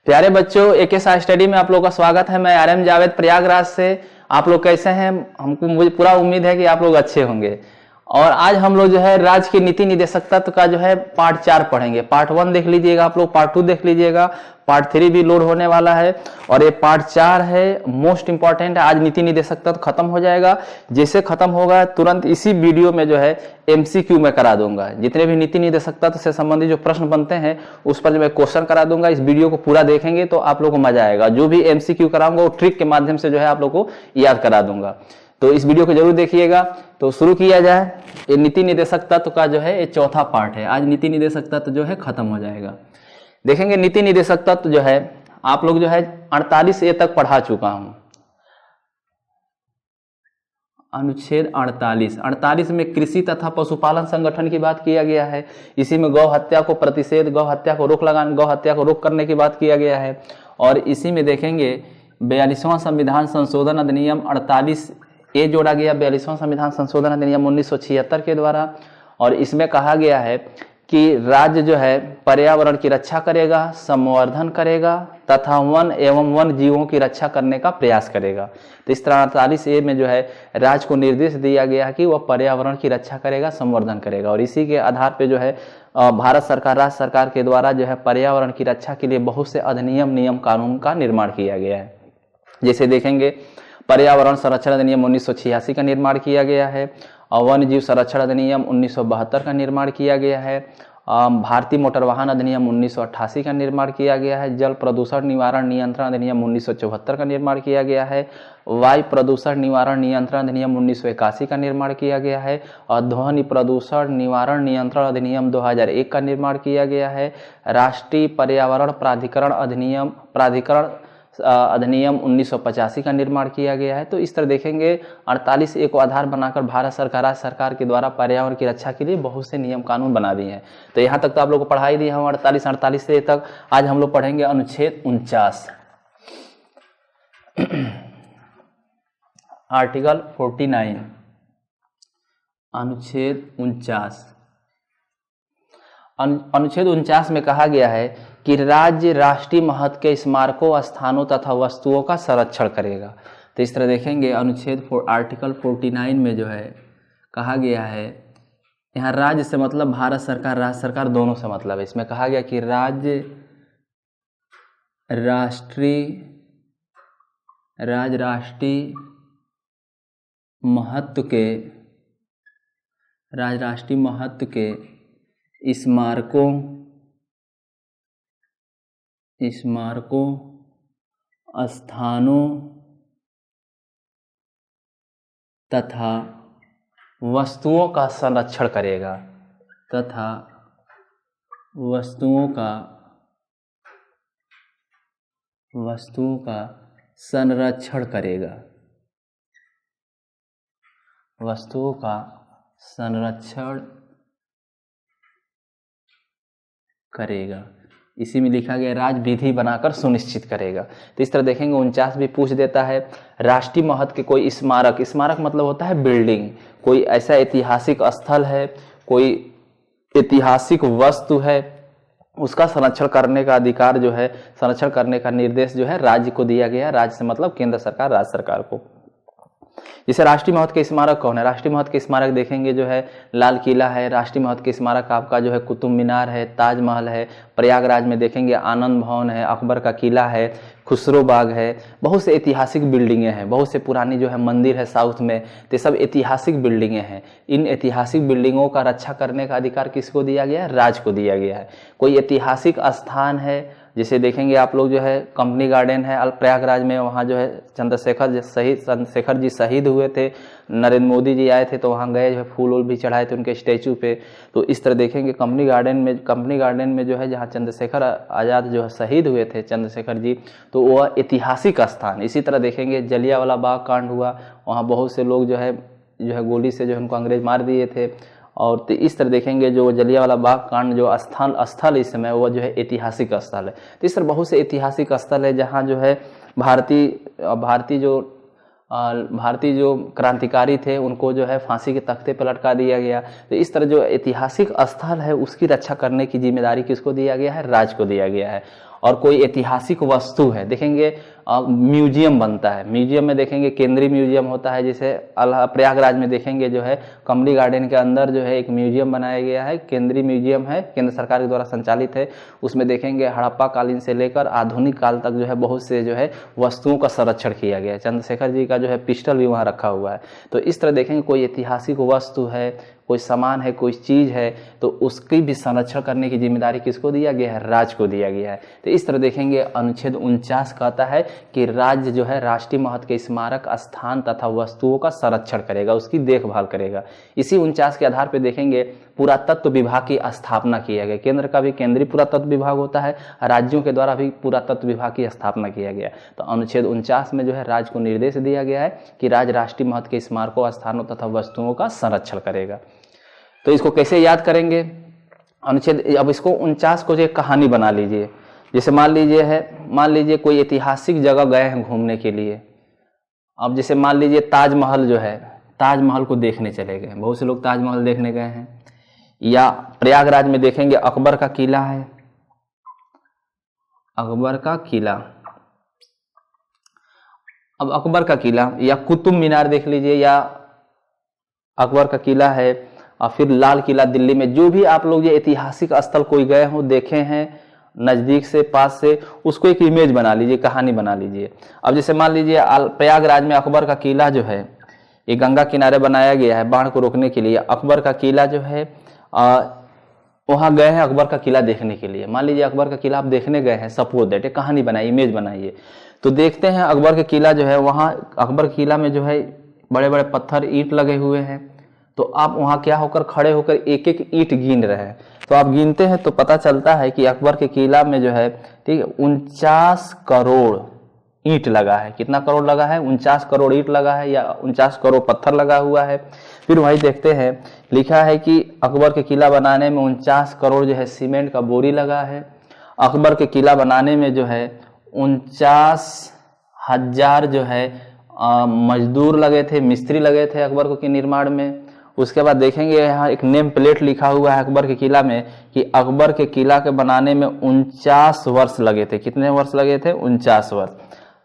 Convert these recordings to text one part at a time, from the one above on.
प्यारे बच्चों, एकेसा स्टडी में आप लोगों का स्वागत है। मैं आरएम जावेद प्रयागराज से। आप लोग कैसे हैं? मुझे पूरा उम्मीद है कि आप लोग अच्छे होंगे। और आज हम लोग जो है राज्य की नीति निदेशक तत्व का जो है पार्ट 4 पढ़ेंगे। पार्ट 1 देख लीजिएगा, आप लोग पार्ट 2 देख लीजिएगा, पार्ट 3 भी लोड होने वाला है और ये पार्ट 4 है, मोस्ट इंपॉर्टेंट है। आज नीति निदेशक तत्व खत्म हो जाएगा। जैसे खत्म होगा तुरंत इसी वीडियो में जो है एमसीक्यू में करा दूंगा। जितने भी नीति निदेशक तत्व से संबंधित जो प्रश्न बनते हैं उस पर जो मैं क्वेश्चन करा दूंगा। इस वीडियो को पूरा देखेंगे तो आप लोग को मजा आएगा। जो भी एमसीक्यू कराऊंगा वो ट्रिक के माध्यम से जो है आप लोग को याद करा दूंगा। तो इस वीडियो को जरूर देखिएगा। तो शुरू किया जाए। ये नीति निदेशक तत्व का जो है ये चौथा पार्ट है। आज नीति निदेशक तत्व जो है खत्म हो जाएगा। देखेंगे नीति निदेशक तत्व जो है आप लोग जो है 48A तक पढ़ा चुका हूं। अनुच्छेद 48 में कृषि तथा पशुपालन संगठन की बात किया गया है। इसी में गौ हत्या को प्रतिषेध, गौ हत्या को रोक लगाने, गौ हत्या को रोक करने की बात किया गया है। और इसी में देखेंगे 42वां संविधान संशोधन अधिनियम 48A जोड़ा गया 42वां संविधान संशोधन अधिनियम 1976 के द्वारा। और इसमें कहा गया है कि राज्य जो है पर्यावरण की रक्षा करेगा, संवर्धन करेगा तथा वन एवं वन जीवों की रक्षा करने का प्रयास करेगा। तो इस तरह 48A में जो है राज्य को निर्देश दिया गया कि वह पर्यावरण की रक्षा करेगा, संवर्धन करेगा। और इसी के आधार पे जो है भारत सरकार, राज्य सरकार के द्वारा जो है पर्यावरण की रक्षा के लिए बहुत से अधिनियम, नियम, कानून का निर्माण किया गया है। जैसे देखेंगे पर्यावरण संरक्षण अधिनियम 1986 का निर्माण किया गया है और वन्य जीव संरक्षण अधिनियम 1972 का निर्माण किया गया है। भारतीय मोटर वाहन अधिनियम 1988 का निर्माण किया गया है। जल प्रदूषण निवारण नियंत्रण अधिनियम 1974 का निर्माण किया गया है। वायु प्रदूषण निवारण नियंत्रण अधिनियम 1981 का निर्माण किया गया है और ध्वनि प्रदूषण निवारण नियंत्रण अधिनियम 2001 का निर्माण किया गया है। राष्ट्रीय पर्यावरण प्राधिकरण अधिनियम 1985 का निर्माण किया गया है। तो इस तरह देखेंगे 48A को आधार बनाकर भारत सरकार, राज्य सरकार के द्वारा पर्यावरण की रक्षा के लिए बहुत से नियम कानून बना दिए हैं। तो यहाँ तक तो आप लोग को पढ़ाई दी हम 48A तक। आज हम लोग पढ़ेंगे अनुच्छेद 49, आर्टिकल 49, अनुच्छेद 49। अनुच्छेद 49 में कहा गया है कि राज्य राष्ट्रीय महत्व के स्मारकों, स्थानों तथा वस्तुओं का संरक्षण करेगा। तो इस तरह देखेंगे अनुच्छेद आर्टिकल 49 में जो है कहा गया है, यहाँ राज्य से मतलब भारत सरकार, राज्य सरकार दोनों से मतलब है। इसमें कहा गया कि राज्य राष्ट्रीय महत्व के स्मारकों, स्थानों तथा वस्तुओं का संरक्षण करेगा वस्तुओं का संरक्षण करेगा। इसी में लिखा गया राज्य विधि बनाकर सुनिश्चित करेगा। तो इस तरह देखेंगे 49 भी पूछ देता है राष्ट्रीय महत्व के कोई स्मारक, स्मारक मतलब होता है बिल्डिंग, कोई ऐसा ऐतिहासिक स्थल है, कोई ऐतिहासिक वस्तु है, उसका संरक्षण करने का अधिकार जो है, संरक्षण करने का निर्देश जो है राज्य को दिया गया। राज्य से मतलब केंद्र सरकार, राज्य सरकार को। जैसे राष्ट्रीय महत्व के स्मारक कौन है? राष्ट्रीय महत्व के स्मारक देखेंगे जो है लाल किला है। राष्ट्रीय महत्व के स्मारक आपका जो है कुतुब मीनार है, ताजमहल है। प्रयागराज में देखेंगे आनंद भवन है, अकबर का किला है, खुसरो बाग है। बहुत से ऐतिहासिक बिल्डिंगें हैं, बहुत से पुरानी जो है मंदिर है साउथ में। तो सब ऐतिहासिक बिल्डिंगें हैं। इन ऐतिहासिक बिल्डिंगों का रक्षा करने का अधिकार किसको दिया गया है? राज्य को दिया गया है। कोई ऐतिहासिक स्थान है, जैसे देखेंगे आप लोग जो है कंपनी गार्डन है प्रयागराज में, वहाँ जो है चंद्रशेखर जी शहीद हुए थे। नरेंद्र मोदी जी आए थे तो वहाँ गए, जो है फूल वूल भी चढ़ाए थे उनके स्टैचू पे। तो इस तरह देखेंगे कंपनी गार्डन में जो है जहाँ चंद्रशेखर आज़ाद जो है शहीद हुए थे, चंद्रशेखर जी, तो वह ऐतिहासिक स्थान। इसी तरह देखेंगे जलियांवाला बाग कांड हुआ, वहाँ बहुत से लोग जो है गोली से जो है उनको अंग्रेज मार दिए थे। और तो इस तरह देखेंगे जो जलियांवाला बाग कांड जो स्थल इस समय वो जो है ऐतिहासिक स्थल है। तो इस तरह बहुत से ऐतिहासिक स्थल है जहाँ जो है भारतीय जो क्रांतिकारी थे उनको जो है फांसी के तख्ते पर लटका दिया गया। तो इस तरह जो ऐतिहासिक स्थल है उसकी रक्षा करने की जिम्मेदारी किसको दिया गया है? राज्य को दिया गया है। और कोई ऐतिहासिक वस्तु है, देखेंगे म्यूजियम बनता है। म्यूजियम में देखेंगे केंद्रीय म्यूजियम होता है, जैसे प्रयागराज में देखेंगे जो है कमली गार्डन के अंदर जो है एक म्यूजियम बनाया गया है, केंद्रीय म्यूजियम है, केंद्र सरकार के द्वारा संचालित है। उसमें देखेंगे हड़प्पा कालीन से लेकर आधुनिक काल तक जो है बहुत से जो है वस्तुओं का संरक्षण किया गया है। चंद्रशेखर जी का जो है पिस्टल भी वहाँ रखा हुआ है। तो इस तरह देखेंगे कोई ऐतिहासिक वस्तु है, कोई सामान है, कोई चीज़ है, तो उसकी भी संरक्षण करने की जिम्मेदारी किसको दिया गया है? राज्य को दिया गया है। तो इस तरह देखेंगे अनुच्छेद 49 कहता है कि राज्य जो है राष्ट्रीय महत्व के स्मारक स्थान तथा वस्तुओं का संरक्षण करेगा, उसकी देखभाल करेगा। इसी 49 के आधार पर देखेंगे पुरातत्व विभाग की स्थापना किया गया। केंद्र का भी केंद्रीय पुरातत्व विभाग होता है, राज्यों के द्वारा भी पुरातत्व विभाग की स्थापना किया गया। तो अनुच्छेद 49 में जो है राज्य को निर्देश दिया गया है कि राज्य राष्ट्रीय महत्व के स्मारकों, स्थानों तथा वस्तुओं का संरक्षण करेगा। तो इसको कैसे याद करेंगे? अनुच्छेद, अब इसको 49 को जो एक कहानी बना लीजिए। जैसे मान लीजिए कोई ऐतिहासिक जगह गए हैं घूमने के लिए। अब जैसे मान लीजिए ताजमहल जो है, ताजमहल को देखने चले गए, बहुत से लोग ताजमहल देखने गए हैं। या प्रयागराज में देखेंगे अकबर का किला है, अकबर का किला। अब अकबर का किला या कुतुब मीनार देख लीजिए, या अकबर का किला है, और फिर लाल किला दिल्ली में। जो भी आप लोग ये ऐतिहासिक स्थल कोई गए हो, देखे हैं नज़दीक से, पास से, उसको एक इमेज बना लीजिए, कहानी बना लीजिए। अब जैसे मान लीजिए प्रयागराज में अकबर का किला जो है ये गंगा किनारे बनाया गया है बाढ़ को रोकने के लिए। अकबर का किला जो है वहाँ गए हैं अकबर का किला देखने के लिए। मान लीजिए अकबर का किला आप देखने गए हैं, सपोज दैट, कहानी बनाइए, इमेज बनाइए। तो देखते हैं अकबर का किला जो है, वहाँ अकबर किला में जो है बड़े बड़े पत्थर ईंट लगे हुए हैं। तो आप वहाँ क्या होकर खड़े होकर एक एक ईंट गिन रहे हैं। तो आप गिनते हैं तो पता चलता है कि अकबर के किला में जो है, ठीक है, 49 करोड़ ईंट लगा है। कितना करोड़ लगा है? 49 करोड़ ईंट लगा है, या 49 करोड़ पत्थर लगा हुआ है। फिर वही देखते हैं, लिखा है कि अकबर के किला बनाने में 49 करोड़ जो है सीमेंट का बोरी लगा है। अकबर के किला बनाने में जो है 49,000 जो है मजदूर लगे थे, मिस्त्री लगे थे अकबर के निर्माण में। उसके बाद देखेंगे यहाँ एक नेम प्लेट लिखा हुआ है अकबर के किला में कि अकबर के किला के बनाने में 49 वर्ष लगे थे। कितने वर्ष लगे थे? 49 वर्ष।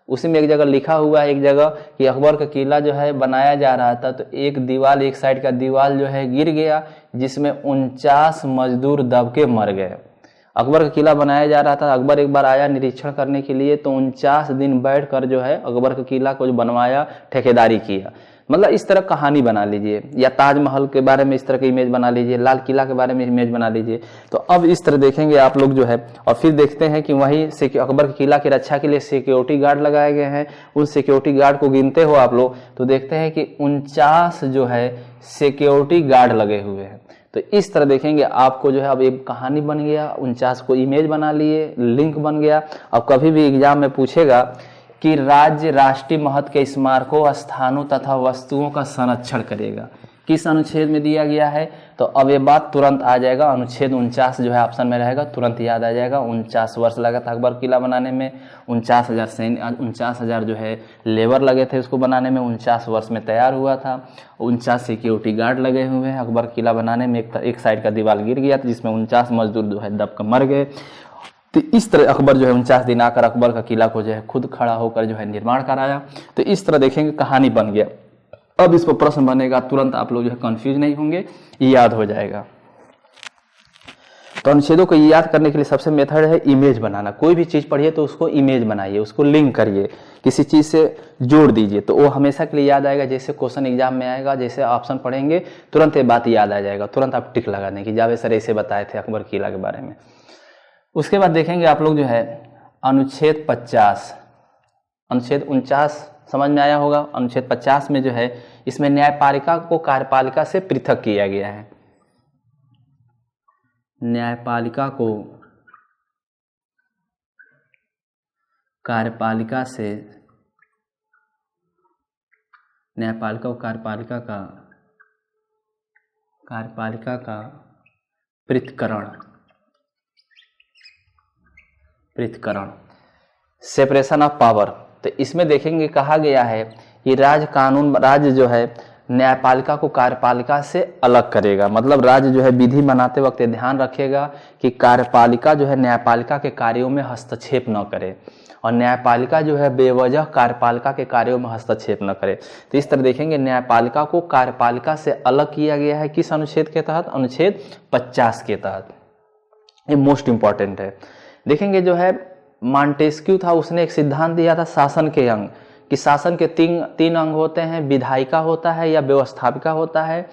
उसी में एक जगह लिखा हुआ है, एक जगह, कि अकबर का किला जो है बनाया जा रहा था तो एक दीवार, एक साइड का दीवार जो है गिर गया, जिसमें 49 मजदूर दब के मर गए। अकबर का किला बनाया जा रहा था। अकबर एक बार आया निरीक्षण करने के लिए, तो 49 दिन बैठकर जो है अकबर का किला को जो बनवाया, ठेकेदारी किया। मतलब इस तरह कहानी बना लीजिए, या ताजमहल के बारे में इस तरह की इमेज बना लीजिए, लाल किला के बारे में इमेज बना लीजिए। तो अब इस तरह देखेंगे आप लोग जो है, और फिर देखते हैं कि वहीं से अकबर के किला की रक्षा के लिए सिक्योरिटी गार्ड लगाए गए हैं। उन सिक्योरिटी गार्ड को गिनते हो आप लोग तो देखते हैं कि 49 जो है सिक्योरिटी गार्ड लगे हुए हैं। तो इस तरह देखेंगे आपको जो है, अब एक कहानी बन गया, 49 को इमेज बना लिए, लिंक बन गया। अब कभी भी एग्जाम में पूछेगा कि राज्य राष्ट्रीय महत्व के स्मारकों, स्थानों तथा वस्तुओं का संरक्षण करेगा, किस अनुच्छेद में दिया गया है? तो अब ये बात तुरंत आ जाएगा, अनुच्छेद 49 जो है ऑप्शन में रहेगा, तुरंत याद आ जाएगा। 49 वर्ष लगा था अकबर किला बनाने में, 49,000 सैनिक, 49,000 जो है लेबर लगे थे उसको बनाने में, 49 वर्ष में तैयार हुआ था। 49 सिक्योरिटी गार्ड लगे हुए हैं अकबर किला बनाने में। एक साइड का दीवार गिर गया था जिसमें 49 मजदूर जो है दब कर मर गए। तो इस तरह अकबर जो है 49 दिन आकर अकबर का किला को जो है खुद खड़ा होकर जो है निर्माण कराया। तो इस तरह देखेंगे कहानी बन गया। अब इस पर प्रश्न बनेगा, तुरंत आप लोग जो है कंफ्यूज नहीं होंगे, याद हो जाएगा। तो अनुच्छेदों को याद करने के लिए सबसे मेथड है इमेज बनाना। कोई भी चीज पढ़िए तो उसको इमेज बनाइए, उसको लिंक करिए, किसी चीज से जोड़ दीजिए, तो वो हमेशा के लिए याद आएगा। जैसे क्वेश्चन एग्जाम में आएगा, जैसे ऑप्शन पढ़ेंगे तुरंत ये बात याद आ जाएगा, तुरंत आप टिक लगा दें कि जावेद सर ऐसे बताए थे अकबर किला के बारे में। उसके बाद देखेंगे आप लोग जो है अनुच्छेद 50, अनुच्छेद 49 समझ में आया होगा। अनुच्छेद 50 में जो है इसमें न्यायपालिका को कार्यपालिका से पृथक किया गया है। न्यायपालिका को कार्यपालिका से, न्यायपालिका को कार्यपालिका का पृथक्करण, सेपरेशन ऑफ पावर। तो इसमें देखेंगे कहा गया है कि राज्य जो है न्यायपालिका को कार्यपालिका से अलग करेगा। मतलब राज्य जो है विधि बनाते वक्त ध्यान रखेगा कि कार्यपालिका जो है न्यायपालिका के कार्यों में हस्तक्षेप न करे और न्यायपालिका जो है बेवजह कार्यपालिका के कार्यों में हस्तक्षेप न करे। तो इस तरह देखेंगे न्यायपालिका को कार्यपालिका से अलग किया गया है किस अनुच्छेद के तहत? अनुच्छेद 50 के तहत। ये मोस्ट इंपॉर्टेंट है। देखेंगे जो है मॉन्टेस्क्यू था, उसने एक सिद्धांत दिया था शासन के अंग, कि शासन के तीन अंग होते हैं, विधायिका होता है या व्यवस्थापिका होता है।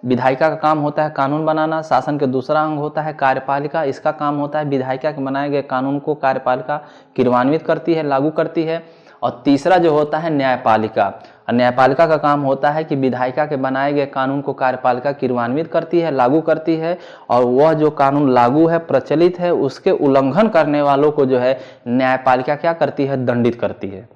विधायिका का काम होता है कानून बनाना। शासन के दूसरा अंग होता है कार्यपालिका, इसका काम होता है विधायिका के बनाए गए कानून को कार्यपालिका क्रियान्वित करती है, लागू करती है। और तीसरा जो होता है न्यायपालिका, और न्यायपालिका का काम होता है कि विधायिका के बनाए गए कानून को कार्यपालिका क्रियान्वित करती है, लागू करती है, और वह जो कानून लागू है, प्रचलित है, उसके उल्लंघन करने वालों को जो है न्यायपालिका क्या करती है? दंडित करती है।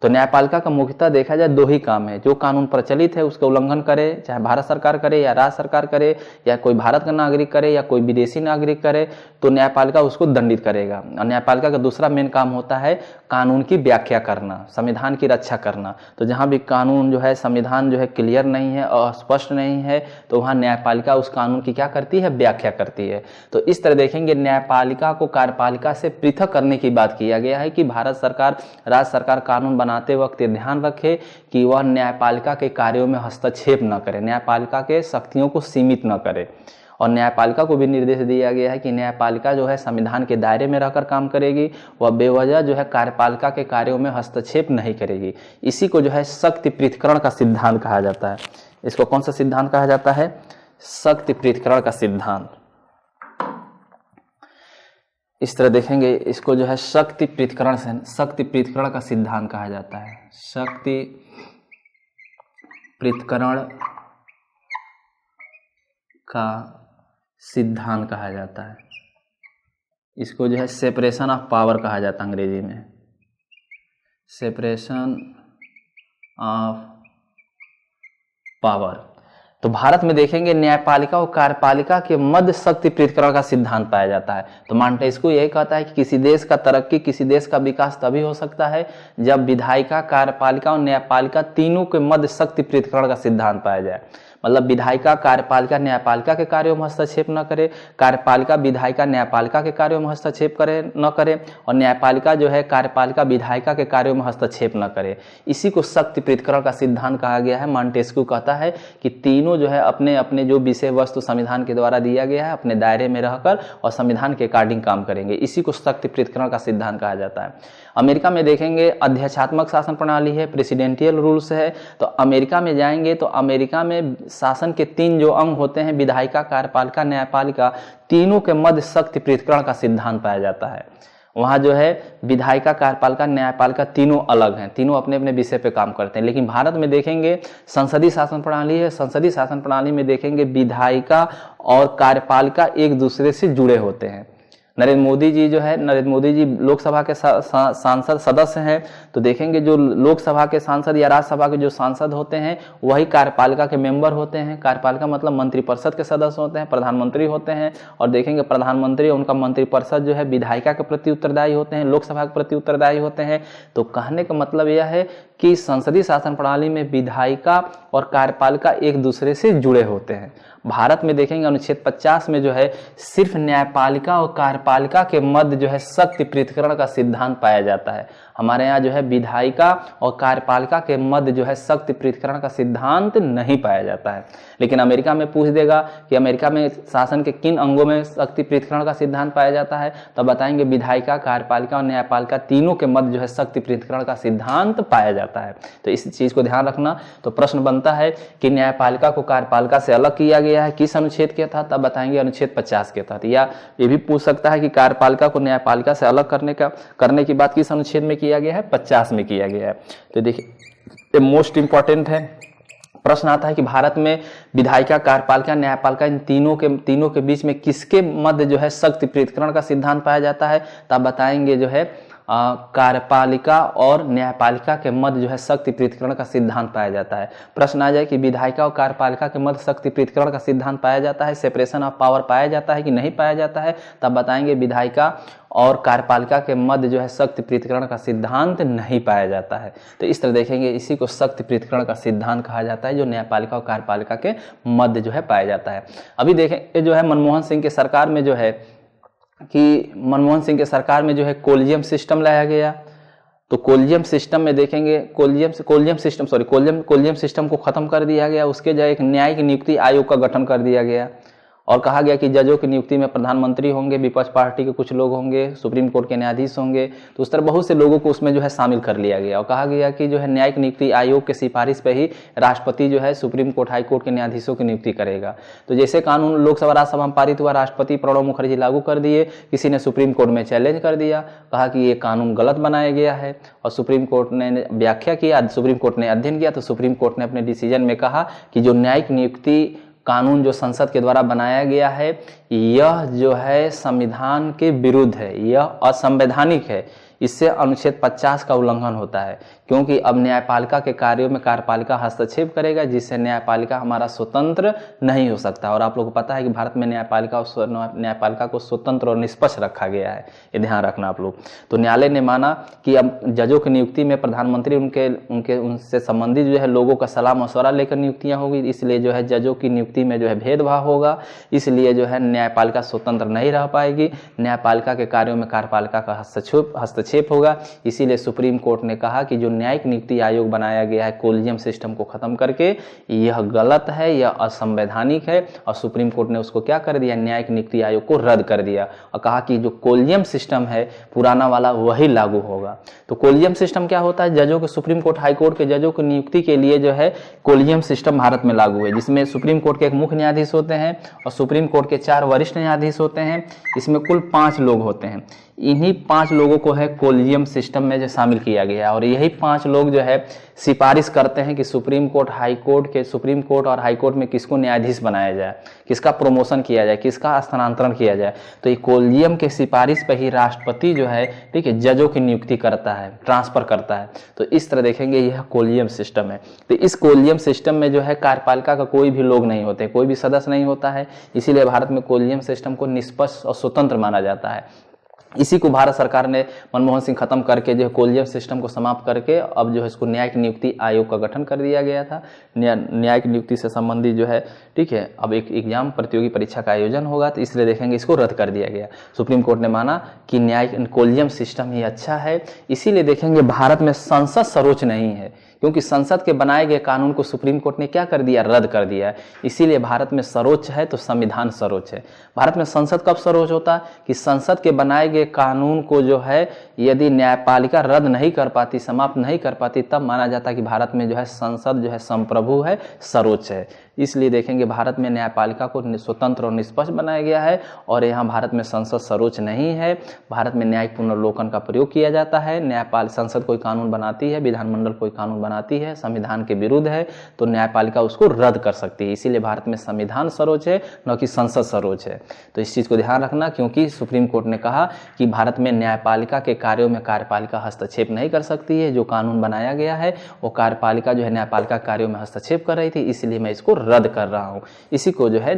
तो न्यायपालिका का मुख्यतः देखा जाए दो ही काम है, जो कानून प्रचलित है उसका उल्लंघन करे, चाहे भारत सरकार करे या राज्य सरकार करे या कोई भारत का नागरिक करे या कोई विदेशी नागरिक करे, तो न्यायपालिका उसको दंडित करेगा। और न्यायपालिका का दूसरा मेन काम होता है कानून की व्याख्या करना, संविधान की रक्षा करना। तो जहाँ भी कानून जो है, संविधान जो है क्लियर नहीं है और स्पष्ट नहीं है, तो वहाँ न्यायपालिका उस कानून की क्या करती है? व्याख्या करती है। तो इस तरह देखेंगे न्यायपालिका को कार्यपालिका से पृथक करने की बात किया गया है कि भारत सरकार, राज्य सरकार कानून बनाते वक्त ध्यान रखे कि वह न्यायपालिका के कार्यों में हस्तक्षेप न करे, न्यायपालिका के शक्तियों को सीमित न करे। और न्यायपालिका को भी निर्देश दिया गया है कि न्यायपालिका जो है संविधान के दायरे में रहकर काम करेगी, वह बेवजह जो है कार्यपालिका के कार्यों में हस्तक्षेप नहीं करेगी। इसी को जो है शक्ति पृथक्करण का सिद्धांत कहा जाता है। इसको कौन सा सिद्धांत कहा जाता है? शक्ति पृथक्करण का सिद्धांत। इस तरह देखेंगे इसको जो है शक्ति पृथक्करण का सिद्धांत कहा जाता है। शक्ति पृथक्करण का सिद्धांत कहा जाता है। इसको जो है सेपरेशन ऑफ पावर कहा जाता है अंग्रेजी में, सेपरेशन ऑफ पावर। तो भारत में देखेंगे न्यायपालिका और कार्यपालिका के मध्य शक्ति पृथक्करण का सिद्धांत पाया जाता है। तो मॉन्टेस्क्यू यही कहता है कि किसी देश का तरक्की, किसी देश का विकास तभी हो सकता है जब विधायिका, कार्यपालिका और न्यायपालिका तीनों के मध्य शक्ति पृथक्करण का सिद्धांत पाया जाए। मतलब विधायिका कार्यपालिका न्यायपालिका के कार्यों में हस्तक्षेप न करे, कार्यपालिका विधायिका न्यायपालिका के कार्यों में हस्तक्षेप न करे, और न्यायपालिका जो है कार्यपालिका विधायिका के कार्यों में हस्तक्षेप न करे। इसी को शक्ति पृथक्करण का सिद्धांत कहा गया है। मॉन्टेस्क्यू कहता है कि तीनों जो है अपने अपने जो विषय वस्तु संविधान के द्वारा दिया गया है, अपने दायरे में रहकर और संविधान के अकॉर्डिंग काम करेंगे। इसी को शक्ति पृथक्करण का सिद्धांत कहा जाता है। अमेरिका में देखेंगे अध्यक्षात्मक शासन प्रणाली है, प्रेसिडेंशियल रूल्स है। तो अमेरिका में जाएंगे तो अमेरिका में शासन के तीन जो अंग होते हैं, विधायिका, कार्यपालिका, न्यायपालिका, तीनों के मध्य शक्ति पृथक्करण का सिद्धांत पाया जाता है। वहाँ जो है विधायिका, कार्यपालिका, न्यायपालिका तीनों अलग हैं, तीनों अपने अपने विषय पे काम करते हैं। लेकिन भारत में देखेंगे संसदीय शासन प्रणाली है। संसदीय शासन प्रणाली में देखेंगे विधायिका और कार्यपालिका एक दूसरे से जुड़े होते हैं। नरेंद्र मोदी जी लोकसभा के सांसद सदस्य हैं। तो देखेंगे जो लोकसभा के सांसद या राज्यसभा के जो सांसद होते हैं वही कार्यपालिका के मेंबर होते हैं। कार्यपालिका मतलब मंत्रिपरिषद के सदस्य होते हैं, प्रधानमंत्री होते हैं। और देखेंगे प्रधानमंत्री और उनका मंत्रिपरिषद जो है विधायिका के प्रति उत्तरदायी होते हैं, लोकसभा के प्रति उत्तरदायी होते हैं। तो कहने का मतलब यह है कि संसदीय शासन प्रणाली में विधायिका और कार्यपालिका एक दूसरे से जुड़े होते हैं। भारत में देखेंगे अनुच्छेद 50 में जो है सिर्फ न्यायपालिका और कार्यपालिका के मध्य जो है शक्ति पृथक्करण का सिद्धांत पाया जाता है। हमारे यहाँ जो है विधायिका और कार्यपालिका के मध्य जो है शक्ति पृथक्करण का सिद्धांत नहीं पाया जाता है। लेकिन अमेरिका में पूछ देगा कि अमेरिका में शासन के किन अंगों में शक्ति पृथक्करण का सिद्धांत पाया जाता है, तो बताएंगे विधायिका, कार्यपालिका और न्यायपालिका तीनों के मध्य जो है शक्ति पृथक्करण का सिद्धांत पाया जाता है। तो इस चीज को ध्यान रखना। तो प्रश्न बनता है कि न्यायपालिका को कार्यपालिका से अलग किया गया है किस अनुच्छेद के तहत, तब बताएंगे अनुच्छेद 50 के तहत। या ये भी पूछ सकता है कि कार्यपालिका को न्यायपालिका से अलग करने की बात किस अनुच्छेद में किया गया है, 50 में किया गया है। तो देखिए मोस्ट इंपॉर्टेंट है। प्रश्न आता है कि भारत में विधायिका, कार्यपालिका, न्यायपालिका इन तीनों के बीच में किसके मध्य जो है शक्ति पृथक्करण का सिद्धांत पाया जाता है, तब बताएंगे जो है कार्यपालिका और न्यायपालिका के मध्य जो है शक्ति पृथक्करण का सिद्धांत पाया जाता है। प्रश्न आ जाए कि विधायिका और कार्यपालिका के मध्य शक्ति पृथक्करण का सिद्धांत पाया जाता है, सेपरेशन ऑफ पावर पाया जाता है कि नहीं पाया जाता है, तब बताएंगे विधायिका और कार्यपालिका के मध्य जो है शक्ति पृथक्करण का सिद्धांत नहीं पाया जाता है। तो इस तरह देखेंगे, इसी को शक्ति पृथक्करण का सिद्धांत कहा जाता है, जो न्यायपालिका और कार्यपालिका के मध्य जो है पाया जाता है। अभी देखें जो है मनमोहन सिंह के सरकार में जो है कि मनमोहन सिंह के सरकार में जो है कोलिजियम सिस्टम लाया गया। तो कोलिजियम सिस्टम में देखेंगे, कोलिजियम सिस्टम को खत्म कर दिया गया। उसके जो एक न्यायिक नियुक्ति आयोग का गठन कर दिया गया और कहा गया कि जजों की नियुक्ति में प्रधानमंत्री होंगे, विपक्ष पार्टी के कुछ लोग होंगे, सुप्रीम कोर्ट के न्यायाधीश होंगे। तो उस तरह बहुत से लोगों को उसमें जो है शामिल कर लिया गया और कहा गया कि जो है न्यायिक नियुक्ति आयोग के सिफारिश पे ही राष्ट्रपति जो है सुप्रीम कोर्ट, हाई कोर्ट के न्यायाधीशों की नियुक्ति करेगा। तो जैसे कानून लोकसभा राज्यसभा में पारित हुआ, राष्ट्रपति प्रणब मुखर्जी लागू कर दिए, किसी ने सुप्रीम कोर्ट में चैलेंज कर दिया, कहा कि ये कानून गलत बनाया गया है और सुप्रीम कोर्ट ने व्याख्या किया, सुप्रीम कोर्ट ने अध्ययन किया। तो सुप्रीम कोर्ट ने अपने डिसीजन में कहा कि जो न्यायिक नियुक्ति कानून जो संसद के द्वारा बनाया गया है, यह जो है संविधान के विरुद्ध है, यह असंवैधानिक है, इससे अनुच्छेद 50 का उल्लंघन होता है, क्योंकि अब न्यायपालिका के कार्यों में कार्यपालिका हस्तक्षेप करेगा, जिससे न्यायपालिका हमारा स्वतंत्र नहीं हो सकता। और आप लोगों को पता है कि भारत में न्यायपालिका को स्वतंत्र और निष्पक्ष रखा गया है, ये ध्यान रखना आप लोग। तो न्यायालय ने माना कि अब जजों की नियुक्ति में प्रधानमंत्री उनसे संबंधित जो है लोगों का सलाह मशवरा लेकर नियुक्तियां होगी, इसलिए जो है जजों की नियुक्ति में जो है भेदभाव होगा, इसलिए जो है न्यायपालिका स्वतंत्र नहीं रह पाएगी, न्यायपालिका के कार्यों में कार्यपालिका का हस्तक्षेप होगा। इसीलिए सुप्रीम कोर्ट ने कहा कि जो न्यायिक नियुक्ति आयोग बनाया गया है कोलिजियम सिस्टम को खत्म करके, यह गलत है, यह असंवैधानिक है। और सुप्रीम कोर्ट ने उसको क्या कर दिया, न्यायिक नियुक्ति आयोग को रद्द कर दिया और कहा कि जो कोलिजियम सिस्टम है पुराना वाला वही लागू होगा। तो कोलिजियम सिस्टम क्या होता है, जजों के सुप्रीम कोर्ट, हाई कोर्ट के जजों की नियुक्ति के लिए जो है कोलिजियम सिस्टम भारत में लागू है, जिसमें सुप्रीम कोर्ट के एक मुख्य न्यायाधीश होते हैं और सुप्रीम कोर्ट के 4 वरिष्ठ न्यायाधीश होते हैं। इसमें कुल 5 लोग होते हैं। इन्हीं 5 लोगों को है कोलिजियम सिस्टम में जो शामिल किया गया है और यही 5 लोग जो है सिफारिश करते हैं कि सुप्रीम कोर्ट और हाई कोर्ट में किसको न्यायाधीश बनाया जाए, किसका प्रमोशन किया जाए, किसका स्थानांतरण किया जाए। तो ये कोलिजियम के सिफारिश पर ही राष्ट्रपति जो है, ठीक है, जजों की नियुक्ति करता है, ट्रांसफर करता है। तो इस तरह देखेंगे यह कोलिजियम सिस्टम है। तो इस कोलिजियम सिस्टम में जो है कार्यपालिका का कोई भी लोग नहीं होते, कोई भी सदस्य नहीं होता है, इसीलिए भारत में कोलिजियम सिस्टम को निष्पक्ष और स्वतंत्र माना जाता है। इसी को भारत सरकार ने मनमोहन सिंह खत्म करके जो है कोलिजियम सिस्टम को समाप्त करके अब जो है इसको न्यायिक नियुक्ति आयोग का गठन कर दिया गया था। न्यायिक नियुक्ति से संबंधित जो है, ठीक है, अब एक एग्जाम प्रतियोगी परीक्षा का आयोजन होगा, तो इसलिए देखेंगे इसको रद्द कर दिया गया। सुप्रीम कोर्ट ने माना कि न्यायिक कोलिजियम सिस्टम ही अच्छा है। इसीलिए देखेंगे भारत में संसद सर्वोच्च नहीं है, क्योंकि संसद के बनाए गए कानून को सुप्रीम कोर्ट ने क्या कर दिया, रद्द कर दिया। इसीलिए भारत में सर्वोच्च है तो संविधान सर्वोच्च है। भारत में संसद कब सर्वोच्च होता है कि संसद के बनाए गए कानून को जो है यदि न्यायपालिका रद्द नहीं कर पाती, समाप्त नहीं कर पाती, तब माना जाता है कि भारत में जो है संसद जो है संप्रभु है, सर्वोच्च है। इसलिए देखेंगे भारत में न्यायपालिका को स्वतंत्र और निष्पक्ष बनाया गया है और यहाँ भारत में संसद सर्वोच्च नहीं है। भारत में न्यायिक पुनर्लोकन का प्रयोग किया जाता है। संसद कोई कानून बनाती है, विधानमंडल कोई कानून बनाती है, संविधान के विरुद्ध है, तो न्यायपालिका उसको रद्द कर सकती है। इसीलिए भारत में संविधान सर्वोच्च है, न कि संसद सर्वोच्च है। तो इस चीज़ को ध्यान रखना, क्योंकि सुप्रीम कोर्ट ने कहा कि भारत में न्यायपालिका के कार्यों में कार्यपालिका हस्तक्षेप नहीं कर सकती है। जो कानून बनाया गया है वो कार्यपालिका जो है न्यायपालिका कार्यों में हस्तक्षेप कर रही थी, इसलिए मैं इसको रद्द कर रहा हूँ। इसी को जो है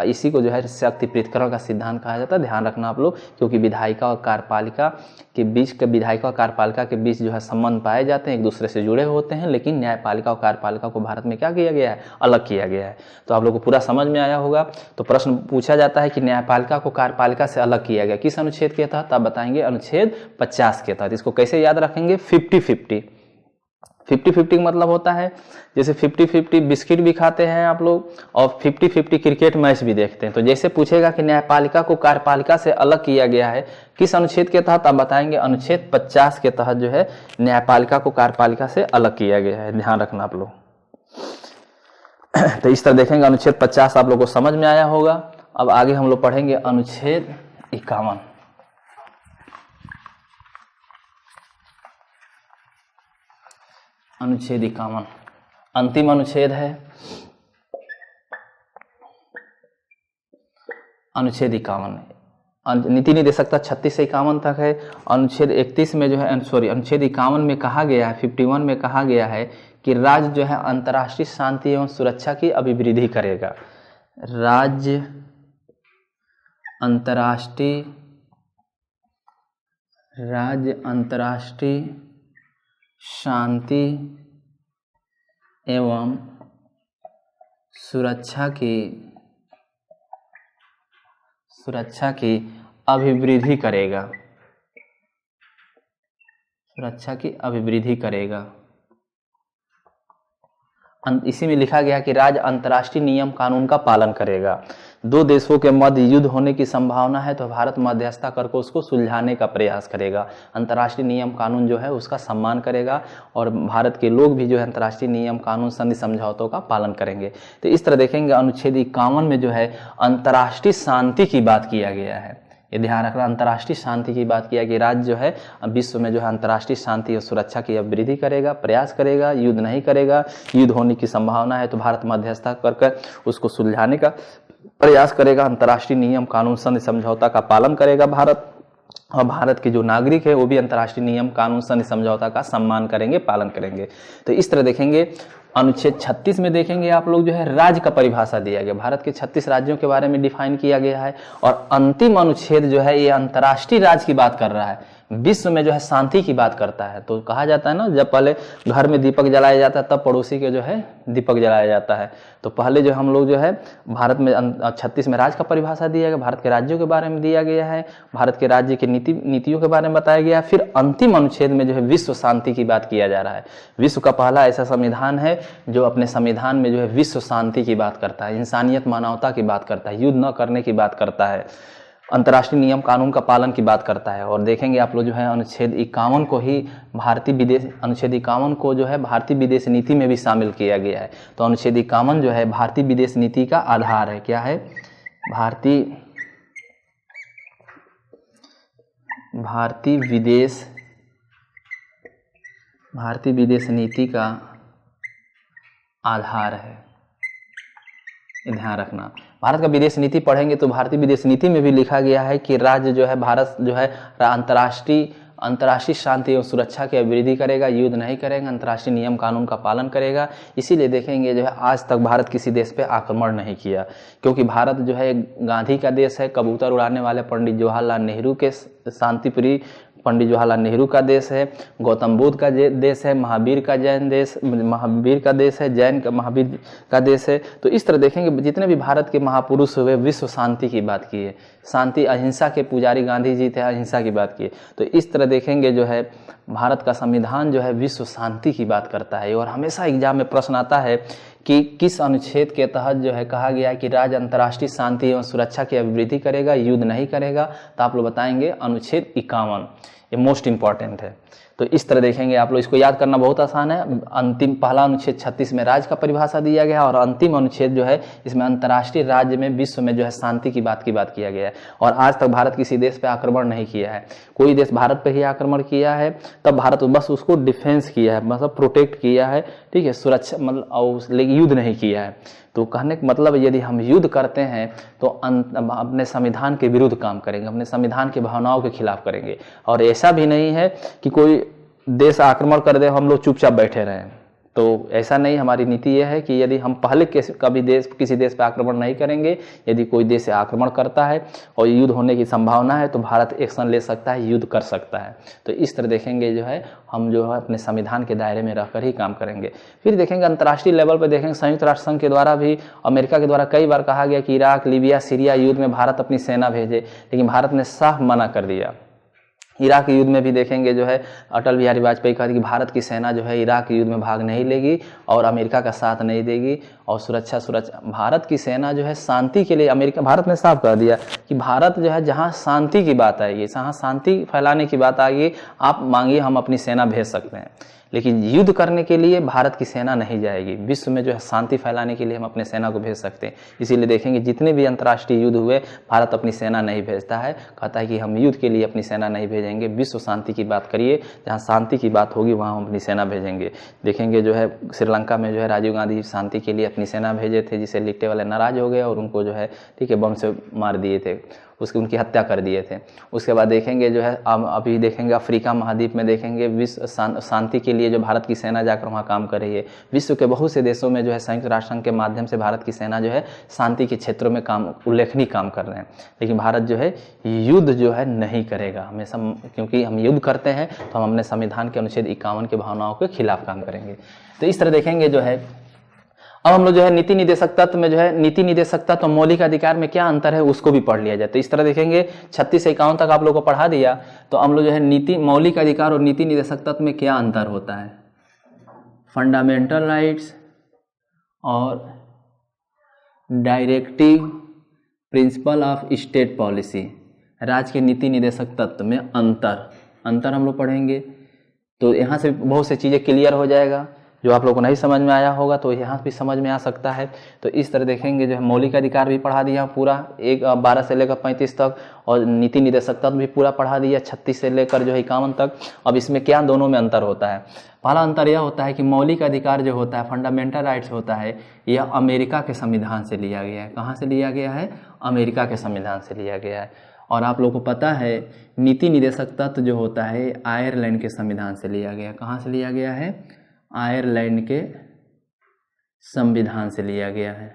इसी को जो है शक्ति पृथक्करण का सिद्धांत कहा जाता है। ध्यान रखना आप लोग, क्योंकि विधायिका और कार्यपालिका के बीच जो है संबंध पाए जाते हैं, एक दूसरे से जुड़े होते हैं, लेकिन न्यायपालिका और कार्यपालिका को भारत में क्या किया गया है, अलग किया गया है। तो आप लोग को पूरा समझ में आया होगा। तो प्रश्न पूछा जाता है कि न्यायपालिका को कार्यपालिका से अलग किया गया किस अनुच्छेद के तहत, आप बताएंगे अनुच्छेद 50 के तहत। इसको कैसे याद रखेंगे, 50-50 का मतलब होता है जैसे 50-50 बिस्किट भी खाते हैं आप लोग और 50-50 क्रिकेट मैच भी देखते हैं। तो जैसे पूछेगा कि न्यायपालिका को कार्यपालिका से अलग किया गया है किस अनुच्छेद के तहत, आप बताएंगे अनुच्छेद 50 के तहत जो है न्यायपालिका को कार्यपालिका से अलग किया गया है। ध्यान रखना आप लोग। तो इस तरह देखेंगे अनुच्छेद 50 आप लोग को समझ में आया होगा। अब आगे हम लोग पढ़ेंगे अनुच्छेद 51। अनुच्छेद 51 अंतिम अनुच्छेद है। अनुच्छेद 51 नीति नहीं दे सकता 36 से 51 तक है। अनुच्छेद 31 में जो है अनुच्छेद 51 में कहा गया है, 51 में कहा गया है कि राज्य जो है अंतर्राष्ट्रीय शांति एवं सुरक्षा की अभिवृद्धि करेगा। राज्य अंतर्राष्ट्रीय शांति एवं सुरक्षा की अभिवृद्धि करेगा। सुरक्षा की अभिवृद्धि करेगा। इसी में लिखा गया कि राज्य अंतर्राष्ट्रीय नियम कानून का पालन करेगा। दो देशों के मध्य युद्ध होने की संभावना है तो भारत मध्यस्थता करके उसको सुलझाने का प्रयास करेगा। अंतर्राष्ट्रीय नियम कानून जो है उसका सम्मान करेगा और भारत के लोग भी जो है अंतर्राष्ट्रीय नियम कानून संधि समझौतों का पालन करेंगे। तो इस तरह देखेंगे अनुच्छेद 51 में जो है अंतर्राष्ट्रीय शांति की बात किया गया है। ये ध्यान रखना, अंतर्राष्ट्रीय शांति की बात किया कि राज्य जो है विश्व में जो है अंतर्राष्ट्रीय शांति और सुरक्षा की अभिवृद्धि करेगा, प्रयास करेगा, युद्ध नहीं करेगा। युद्ध होने की संभावना है तो भारत मध्यस्थता कर उसको सुलझाने का प्रयास करेगा। अंतर्राष्ट्रीय नियम कानून संधि समझौता का पालन करेगा भारत, और भारत के जो नागरिक है वो भी अंतर्राष्ट्रीय नियम कानून संधि समझौता का सम्मान करेंगे, पालन करेंगे। तो इस तरह देखेंगे अनुच्छेद 36 में देखेंगे आप लोग जो है राज्य का परिभाषा दिया गया, भारत के 36 राज्यों के बारे में डिफाइन किया गया है। और अंतिम अनुच्छेद जो है ये अंतर्राष्ट्रीय राज्य की बात कर रहा है, विश्व में जो है शांति की बात करता है। तो कहा जाता है ना, जब पहले घर में दीपक जलाया जाता है तब पड़ोसी के जो है दीपक जलाया जाता है। तो पहले जो हम लोग जो है भारत में 36 में राज्य का परिभाषा दिया गया, भारत के राज्यों के बारे में दिया गया है, भारत के राज्य की नीतियों के बारे में बताया गया। फिर अंतिम अनुच्छेद में जो है विश्व शांति की बात किया जा रहा है। विश्व का पहला ऐसा संविधान है जो अपने संविधान में जो है विश्व शांति की बात करता है, इंसानियत मानवता की बात करता है, युद्ध न करने की बात करता है, अंतर्राष्ट्रीय नियम कानून का पालन की बात करता है। और देखेंगे आप लोग जो है अनुच्छेद 51 को ही अनुच्छेद 51 को जो है भारतीय विदेश नीति में भी शामिल किया गया है। तो अनुच्छेद 51 जो है भारतीय विदेश नीति का आधार है। क्या है? भारतीय विदेश नीति का आधार है। ध्यान रखना, भारत का विदेश नीति पढ़ेंगे तो भारतीय विदेश नीति में भी लिखा गया है कि राज्य जो है भारत जो है अंतर्राष्ट्रीय शांति और सुरक्षा की अभिवृद्धि करेगा, युद्ध नहीं करेगा, अंतर्राष्ट्रीय नियम कानून का पालन करेगा। इसीलिए देखेंगे जो है आज तक भारत किसी देश पे आक्रमण नहीं किया, क्योंकि भारत जो है गांधी का देश है, कबूतर उड़ाने वाले पंडित जवाहरलाल नेहरू के शांतिप्रिय पंडित जवाहरलाल नेहरू का देश है, गौतम बुद्ध का देश है, महावीर का देश है, जैन का महावीर का देश है। तो इस तरह देखेंगे जितने भी भारत के महापुरुष हुए विश्व शांति की बात की है, शांति अहिंसा के पुजारी गांधी जी थे, अहिंसा की बात की। तो इस तरह देखेंगे जो है भारत का संविधान जो है विश्व शांति की बात करता है। और हमेशा एग्जाम में प्रश्न आता है कि किस अनुच्छेद के तहत जो है कहा गया है कि राज्य अंतर्राष्ट्रीय शांति एवं सुरक्षा की अभिवृद्धि करेगा, युद्ध नहीं करेगा। तो आप लोग बताएंगे अनुच्छेद 51, ये मोस्ट इंपॉर्टेंट है। तो इस तरह देखेंगे आप लोग, इसको याद करना बहुत आसान है। पहला अनुच्छेद 36 में राज्य का परिभाषा दिया गया और अंतिम अनुच्छेद जो है इसमें अंतर्राष्ट्रीय राज्य में विश्व में जो है शांति की बात किया गया है। और आज तक भारत किसी देश पे आक्रमण नहीं किया है, कोई देश भारत पे ही आक्रमण किया है तब भारत बस उसको डिफेंस किया है, मतलब प्रोटेक्ट किया है, ठीक है, सुरक्षा, मतलब लेकिन युद्ध नहीं किया है। तो कहने का मतलब यदि हम युद्ध करते हैं तो अपने संविधान के विरुद्ध काम करेंगे, अपने संविधान की भावनाओं के खिलाफ करेंगे। और ऐसा भी नहीं है कि कोई देश आक्रमण कर दे हम लोग चुपचाप बैठे रहें, तो ऐसा नहीं। हमारी नीति यह है कि यदि हम पहले किसी देश पर आक्रमण नहीं करेंगे, यदि कोई देश से आक्रमण करता है और युद्ध होने की संभावना है तो भारत एक्शन ले सकता है, युद्ध कर सकता है। तो इस तरह देखेंगे जो है हम जो है अपने संविधान के दायरे में रहकर ही काम करेंगे। फिर देखेंगे अंतर्राष्ट्रीय लेवल पर देखेंगे संयुक्त राष्ट्र संघ के द्वारा भी, अमेरिका के द्वारा कई बार कहा गया कि इराक, लीबिया, सीरिया युद्ध में भारत अपनी सेना भेजे, लेकिन भारत ने साफ मना कर दिया। इराक युद्ध में भी देखेंगे जो है अटल बिहारी वाजपेयी कहा कि भारत की सेना जो है इराक युद्ध में भाग नहीं लेगी और अमेरिका का साथ नहीं देगी। और सुरक्षा भारत की सेना जो है शांति के लिए, भारत ने साफ कर दिया कि भारत जो है जहां शांति की बात आएगी, जहां शांति फैलाने की बात आएगी, आप मांगिए, हम अपनी सेना भेज सकते हैं, लेकिन युद्ध करने के लिए भारत की सेना नहीं जाएगी। विश्व में जो है शांति फैलाने के लिए हम अपने सेना को भेज सकते हैं। इसीलिए देखेंगे जितने भी अंतर्राष्ट्रीय युद्ध हुए भारत अपनी सेना नहीं भेजता है, कहता है कि हम युद्ध के लिए अपनी सेना नहीं भेजेंगे, विश्व शांति की बात करिए, जहाँ शांति की बात होगी वहाँ हम अपनी सेना भेजेंगे। देखेंगे जो है श्रीलंका में जो है राजीव गांधी शांति के लिए अपनी सेना भेजे थे, जिसे लिट्टे वाले नाराज हो गए और उनको जो है ठीक है बम से मार दिए थे। उसकी उनकी हत्या कर दिए थे। उसके बाद देखेंगे जो है अभी देखेंगे अफ्रीका महाद्वीप में देखेंगे विश्व शांति के लिए जो भारत की सेना जाकर वहाँ काम कर रही है। विश्व के बहुत से देशों में जो है संयुक्त राष्ट्र संघ के माध्यम से भारत की सेना जो है शांति के क्षेत्रों में उल्लेखनीय काम कर रहे हैं। लेकिन भारत जो है युद्ध जो है नहीं करेगा हमेशा, क्योंकि हम युद्ध करते हैं तो हम अपने संविधान के अनुच्छेद 51 की भावनाओं के खिलाफ काम करेंगे। तो इस तरह देखेंगे जो है अब हम लोग जो है नीति निदेशक तत्व में जो है नीति निदेशक तत्व मौलिक अधिकार में क्या अंतर है उसको भी पढ़ लिया जाए। तो इस तरह देखेंगे 36 से 51 तक आप लोग को पढ़ा दिया। तो हम लोग जो है नीति मौलिक अधिकार और नीति निदेशक तत्व में क्या अंतर होता है, फंडामेंटल राइट्स और directive principle of state policy, राज्य के नीति निदेशक तत्व में अंतर हम लोग पढ़ेंगे। तो यहाँ से बहुत सी चीज़ें क्लियर हो जाएगा, जो आप लोगों को नहीं समझ में आया होगा तो यहाँ भी समझ में आ सकता है। तो इस तरह देखेंगे जो है मौलिक अधिकार भी पढ़ा दिया पूरा 12 से लेकर 35 तक, और नीति निदेशक तत्व भी पूरा पढ़ा दिया 36 से लेकर जो है 51 तक। अब इसमें क्या दोनों में अंतर होता है, पहला अंतर यह होता है कि मौलिक अधिकार जो होता है फंडामेंटल राइट्स होता है, यह अमेरिका के संविधान से लिया गया है। कहाँ से लिया गया है, अमेरिका के संविधान से लिया गया है। और आप लोगों को पता है नीति निदेशक तत्व जो होता है आयरलैंड के संविधान से लिया गया है। कहाँ से लिया गया है, आयरलैंड के संविधान से लिया गया है,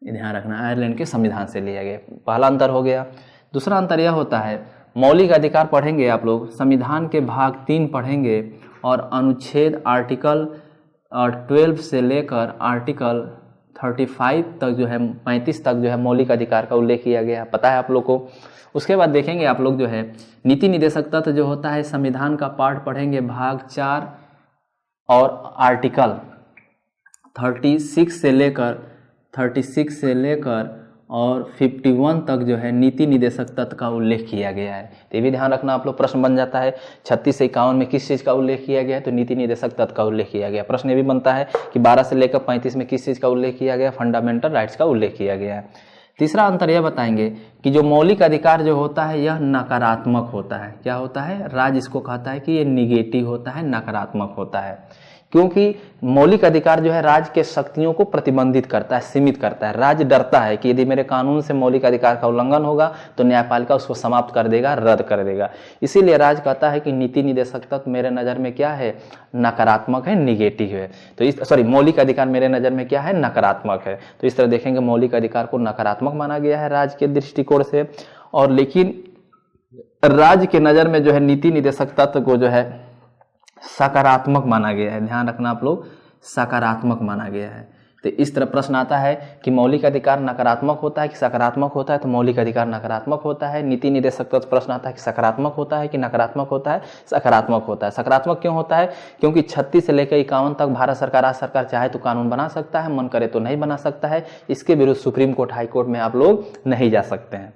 ध्यान रखना, आयरलैंड के संविधान से लिया गया। पहला अंतर हो गया। दूसरा अंतर यह होता है मौलिक अधिकार पढ़ेंगे आप लोग, संविधान के भाग 3 पढ़ेंगे और अनुच्छेद आर्टिकल 12 से लेकर आर्टिकल 35 तक जो है 35 तक जो है मौलिक अधिकार का उल्लेख किया गया, पता है आप लोग को। उसके बाद देखेंगे आप लोग जो है नीति निदेशक तत्व जो होता है संविधान का पार्ट पढ़ेंगे भाग 4 और आर्टिकल 36 से लेकर और 51 तक जो है नीति निदेशक तत्व का उल्लेख किया गया है। तो ये भी ध्यान रखना आप लोग, प्रश्न बन जाता है 36 से 51 में किस चीज़ का उल्लेख किया गया है, तो नीति निदेशक तत्व का उल्लेख किया गया। प्रश्न ये भी बनता है कि 12 से लेकर 35 में किस चीज़ का उल्लेख किया गया, फंडामेंटल राइट्स का उल्लेख किया गया है। तीसरा अंतर यह बताएंगे कि जो मौलिक अधिकार जो होता है यह नकारात्मक होता है। क्या होता है, राज्य इसको कहता है कि ये निगेटिव होता है, नकारात्मक होता है, क्योंकि मौलिक अधिकार जो है राज्य के शक्तियों को प्रतिबंधित करता है, सीमित करता है। राज्य डरता है कि यदि मेरे कानून से मौलिक अधिकार का उल्लंघन होगा तो न्यायपालिका उसको समाप्त कर देगा, रद्द कर देगा। इसीलिए राज्य कहता है कि नीति निदेशक तत्व मेरे नज़र में क्या है, नकारात्मक है, निगेटिव है। तो मौलिक अधिकार मेरे नज़र में क्या है, नकारात्मक है। तो इस तरह देखेंगे मौलिक अधिकार को नकारात्मक माना गया है राज्य के दृष्टिकोण से, और लेकिन राज्य के नज़र में जो है नीति निदेशक तत्व को जो है सकारात्मक माना गया है। ध्यान रखना आप लोग, सकारात्मक माना गया है। तो इस तरह प्रश्न आता है कि मौलिक अधिकार नकारात्मक होता है कि सकारात्मक होता है, तो मौलिक अधिकार नकारात्मक होता है। नीति निदेशक तत्व प्रश्न आता है कि सकारात्मक होता है कि नकारात्मक होता है, सकारात्मक होता है। सकारात्मक क्यों होता है, क्योंकि 36 से लेकर 51 तक भारत सरकार, राज्य सरकार चाहे तो कानून बना सकता है, मन करे तो नहीं बना सकता है। इसके विरुद्ध सुप्रीम कोर्ट, हाई कोर्ट में आप लोग नहीं जा सकते हैं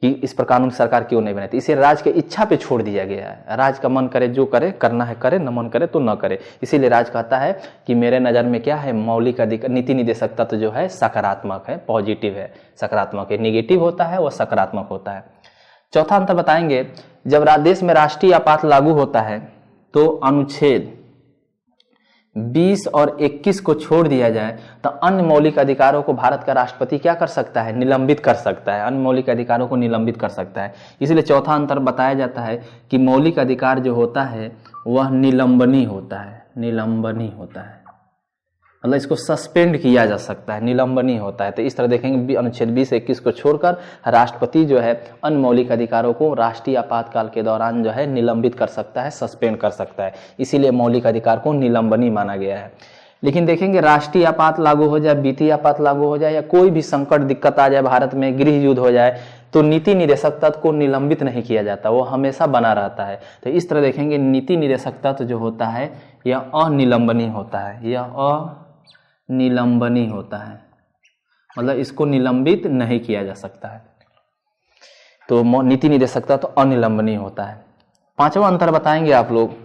कि इस पर कानून सरकार क्यों नहीं बनाती। इसे राज्य के इच्छा पे छोड़ दिया गया है। राज्य का मन करे जो करे, करना है करे, न मन करे तो न करे। इसीलिए राज्य कहता है कि मेरे नज़र में क्या है, मौलिक अधिकार, नीति निदेशक तत्व जो है सकारात्मक है, पॉजिटिव है, सकारात्मक है। निगेटिव होता है वह सकारात्मक होता है। चौथा अंतर बताएंगे, जब देश में राष्ट्रीय आपात लागू होता है तो अनुच्छेद 20 और 21 को छोड़ दिया जाए तो अन्य मौलिक अधिकारों को भारत का राष्ट्रपति क्या कर सकता है, निलंबित कर सकता है। अन्य मौलिक अधिकारों को निलंबित कर सकता है। इसलिए चौथा अंतर बताया जाता है कि मौलिक अधिकार जो होता है वह निलंबनीय होता है, निलंबनीय होता है, मतलब इसको सस्पेंड किया जा सकता है, निलंबनीय होता है। तो इस तरह देखेंगे अनुच्छेद 20 से 21 को छोड़कर राष्ट्रपति जो है अन्य मौलिक अधिकारों को राष्ट्रीय आपातकाल के दौरान जो है निलंबित कर सकता है, सस्पेंड कर सकता है। इसीलिए मौलिक अधिकार को निलंबनीय माना गया है। लेकिन देखेंगे राष्ट्रीय आपात लागू हो जाए, वित्तीय आपात लागू हो जाए, या कोई भी संकट दिक्कत आ जाए, भारत में गृह युद्ध हो जाए, तो नीति निदेशक तत्व को निलंबित नहीं किया जाता, वो हमेशा बना रहता है। तो इस तरह देखेंगे नीति निदेशक तत्व जो होता है यह अनिलंबनीय होता है, यह निलंबनीय होता है, मतलब इसको निलंबित नहीं किया जा सकता है। तो नीति निदेशक तत्व तो अनिलंबनीय होता है। पांचवा अंतर बताएंगे आप लोग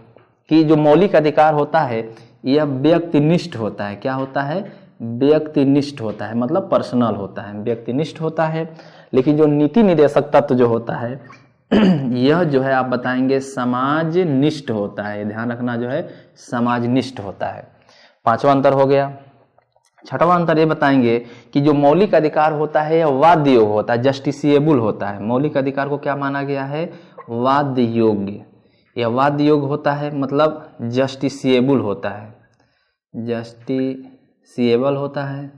कि जो मौलिक अधिकार होता है यह व्यक्तिनिष्ठ होता है। क्या होता है, व्यक्तिनिष्ठ होता है, मतलब पर्सनल होता है, व्यक्तिनिष्ठ होता है। लेकिन जो नीति निदेशक तत्व जो होता है यह जो है आप बताएंगे समाजनिष्ठ होता है। ध्यान रखना, जो है समाजनिष्ठ होता है। पांचवा अंतर हो गया। छठवां अंतर ये बताएंगे कि जो मौलिक अधिकार होता है यह वाद्य योग्य होता है, जस्टिसिएबल होता है। मौलिक अधिकार को क्या माना गया है? वाद्य योग्य। यह वाद्य योग्य होता है मतलब जस्टिसिएबल होता है, जस्टिसिएबल होता है,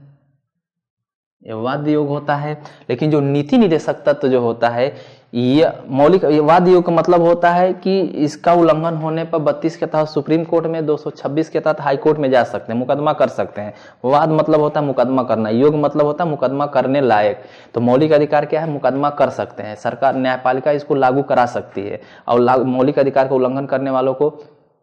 यह वाद्य योग्य होता है। लेकिन जो नीति निदेशक तत्व जो होता है यह मौलिक वाद योग का मतलब होता है कि इसका उल्लंघन होने पर 32 के तहत सुप्रीम कोर्ट में, 226 के तहत हाई कोर्ट में जा सकते हैं, मुकदमा कर सकते हैं। वाद मतलब होता है मुकदमा करना, योग मतलब होता है मुकदमा करने लायक। तो मौलिक अधिकार क्या है? मुकदमा कर सकते हैं, सरकार न्यायपालिका इसको लागू करा सकती है और मौलिक अधिकार का उल्लंघन करने वालों को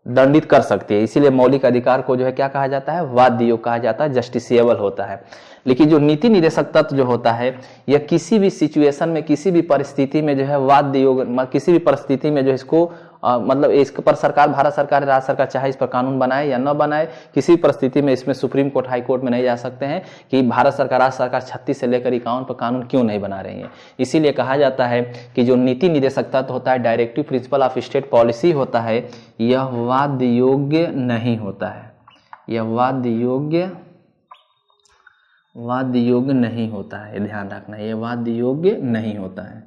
दंडित कर सकती है। इसीलिए मौलिक अधिकार को जो है क्या कहा जाता है? वाद्य योग कहा जाता है, जस्टिसिएबल होता है। लेकिन जो नीति निदेशक तत्व जो होता है यह किसी भी सिचुएशन में, किसी भी परिस्थिति में जो है वाद्य योग, किसी भी परिस्थिति में जो इसको मतलब इस पर सरकार, भारत सरकार, राज्य सरकार चाहे इस पर कानून बनाए या न बनाए, किसी परिस्थिति में इसमें सुप्रीम कोर्ट, हाई कोर्ट में नहीं जा सकते हैं कि भारत सरकार, राज्य सरकार 36 से लेकर 51 पर कानून क्यों नहीं बना रही है। इसीलिए कहा जाता है कि जो नीति निदेशक तत्व होता है, directive principle of state policy होता है, यह वाद्य योग्य नहीं होता है, यह वाद्य योग्य नहीं होता है, ध्यान रखना, यह वाद्य योग्य नहीं होता है,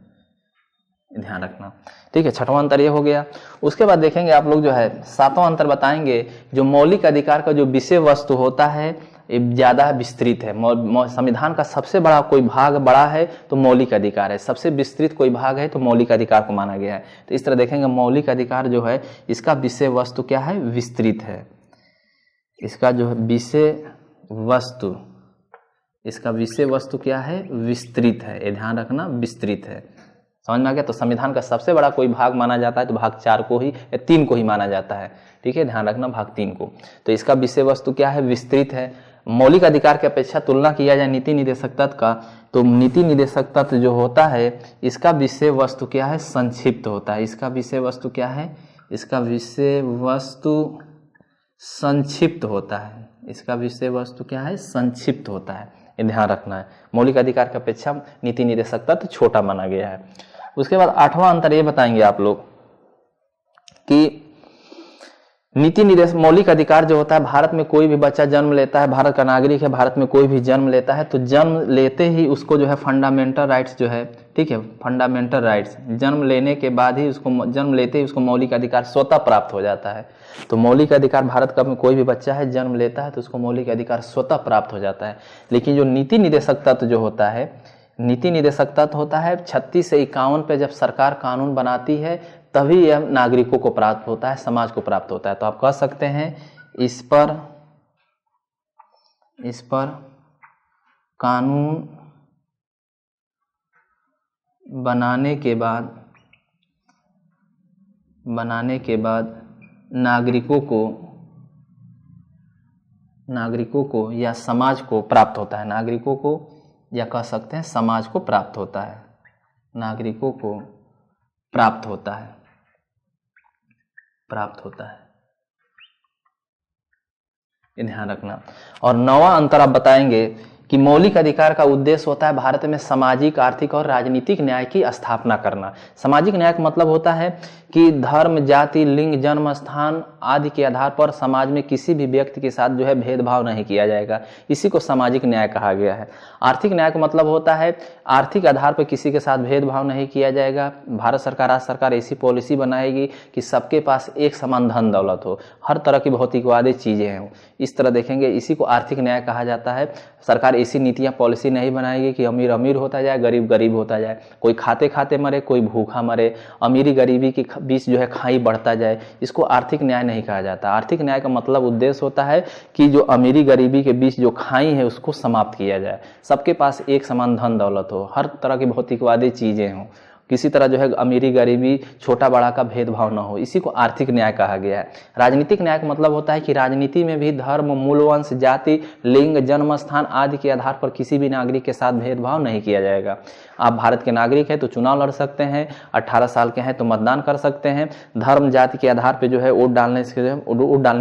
ध्यान रखना। ठीक है, छठवां अंतर ये हो गया। उसके बाद देखेंगे आप लोग जो है सातवां अंतर बताएंगे, जो मौलिक अधिकार का जो विषय वस्तु होता है ज्यादा विस्तृत है। संविधान का सबसे बड़ा कोई भाग बड़ा है तो मौलिक अधिकार है, सबसे विस्तृत कोई भाग है तो मौलिक अधिकार को माना गया है। तो इस तरह देखेंगे मौलिक अधिकार जो है इसका विषय वस्तु क्या है? विस्तृत है। इसका जो है विषय वस्तु, इसका विषय वस्तु क्या है? विस्तृत है, ये ध्यान रखना, विस्तृत है। समझ में आ गया? तो संविधान का सबसे बड़ा कोई भाग माना जाता है तो भाग 4 को ही या 3 को ही माना जाता है। ठीक है, ध्यान रखना, भाग 3 को। तो इसका विषय वस्तु क्या है? विस्तृत है। मौलिक अधिकार की अपेक्षा तुलना किया जाए नीति निदेशक तत्व का, तो नीति निदेशक तत्व जो होता है इसका विषय वस्तु क्या है? संक्षिप्त होता है। इसका विषय वस्तु क्या है? इसका विषय वस्तु संक्षिप्त होता है। इसका विषय वस्तु क्या है? संक्षिप्त होता है, ये ध्यान रखना है। मौलिक अधिकार की अपेक्षा नीति निदेशक तत्व छोटा माना गया है। उसके बाद आठवां अंतर ये बताएंगे आप लोग कि नीति निदेश मौलिक अधिकार जो होता है, भारत में कोई भी बच्चा जन्म लेता है, भारत का नागरिक है, भारत में कोई भी जन्म लेता है तो जन्म लेते ही उसको जो है फंडामेंटल राइट्स जो है, ठीक है, फंडामेंटल राइट्स जन्म लेने के बाद ही उसको, जन्म लेते ही उसको मौलिक अधिकार स्वतः प्राप्त हो जाता है। तो मौलिक अधिकार भारत का में कोई भी बच्चा है जन्म लेता है तो उसको मौलिक अधिकार स्वतः प्राप्त हो जाता है। लेकिन जो नीति निदेशक तत्व जो होता है, नीति निदेशक तत्व होता है 36 से 51 पे जब सरकार कानून बनाती है तभी यह नागरिकों को प्राप्त होता है, समाज को प्राप्त होता है। तो आप कह सकते हैं इस पर कानून बनाने के बाद नागरिकों को या समाज को प्राप्त होता है, नागरिकों को या कह सकते हैं समाज को प्राप्त होता है, नागरिकों को प्राप्त होता है, ये ध्यान रखना। और 9वां अंतर आप बताएंगे कि मौलिक अधिकार का उद्देश्य होता है भारत में सामाजिक, आर्थिक और राजनीतिक न्याय की स्थापना करना। सामाजिक न्याय का मतलब होता है कि धर्म, जाति, लिंग, जन्म स्थान आदि के आधार पर समाज में किसी भी व्यक्ति के साथ जो है भेदभाव नहीं किया जाएगा, इसी को सामाजिक न्याय कहा गया है। आर्थिक न्याय का मतलब होता है आर्थिक आधार पर किसी के साथ भेदभाव नहीं किया जाएगा। भारत सरकार, राज्य सरकार ऐसी पॉलिसी बनाएगी कि सबके पास एक समान धन दौलत हो, हर तरह की भौतिकवादी चीजें हों, इस तरह देखेंगे, इसी को आर्थिक न्याय कहा जाता है। सरकार ऐसी नीतियां, पॉलिसी नहीं बनाएगी कि अमीर अमीर होता जाए, गरीब गरीब होता जाए, कोई खाते खाते मरे, कोई भूखा मरे, अमीरी गरीबी के बीच जो है खाई बढ़ता जाए, इसको आर्थिक न्याय नहीं कहा जाता। आर्थिक न्याय का मतलब उद्देश्य होता है कि जो अमीरी गरीबी के बीच जो खाई है उसको समाप्त किया जाए, सबके पास एक समान धन दौलत हो, हर तरह की भौतिकवादी चीजें हों, किसी तरह जो है अमीरी गरीबी, छोटा बड़ा का भेदभाव न हो, इसी को आर्थिक न्याय कहा गया है। राजनीतिक न्याय का मतलब होता है कि राजनीति में भी धर्म, मूल, वंश, जाति, लिंग, जन्म स्थान आदि के आधार पर किसी भी नागरिक के साथ भेदभाव नहीं किया जाएगा। आप भारत के नागरिक हैं तो चुनाव लड़ सकते हैं, 18 साल के हैं तो मतदान कर सकते हैं, धर्म, जाति के आधार पर जो है वोट डालने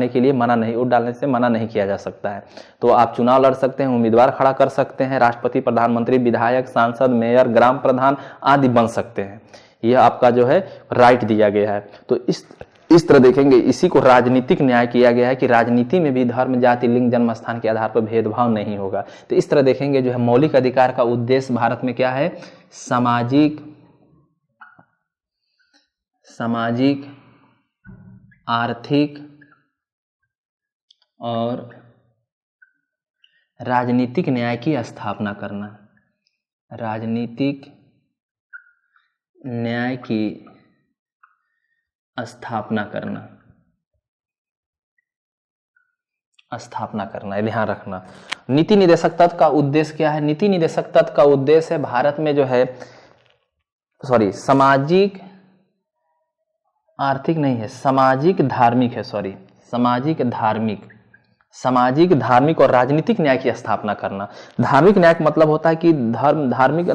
के लिए वोट डालने से मना नहीं किया जा सकता है। तो आप चुनाव लड़ सकते हैं, उम्मीदवार खड़ा कर सकते हैं, राष्ट्रपति, प्रधानमंत्री, विधायक, सांसद, मेयर, ग्राम प्रधान आदि बन सकते हैं। यह आपका जो है राइट दिया गया है। तो इस तरह देखेंगे इसी को राजनीतिक न्याय किया गया है कि राजनीति में भी धर्म, जाति, लिंग, जन्म स्थान के आधार पर भेदभाव नहीं होगा। तो इस तरह देखेंगे जो है मौलिक अधिकार का उद्देश्य भारत में क्या है, सामाजिक, आर्थिक और राजनीतिक न्याय की स्थापना करना, राजनीतिक न्याय की स्थापना करना है, ध्यान रखना। नीति निदेशक तत्व का उद्देश्य क्या है, नीति निदेशक तत्व का उद्देश्य है भारत में जो है सामाजिक, आर्थिक नहीं है, सामाजिक धार्मिक है, सामाजिक धार्मिक और राजनीतिक न्याय की स्थापना करना। धार्मिक न्याय का मतलब होता है कि धार्मिक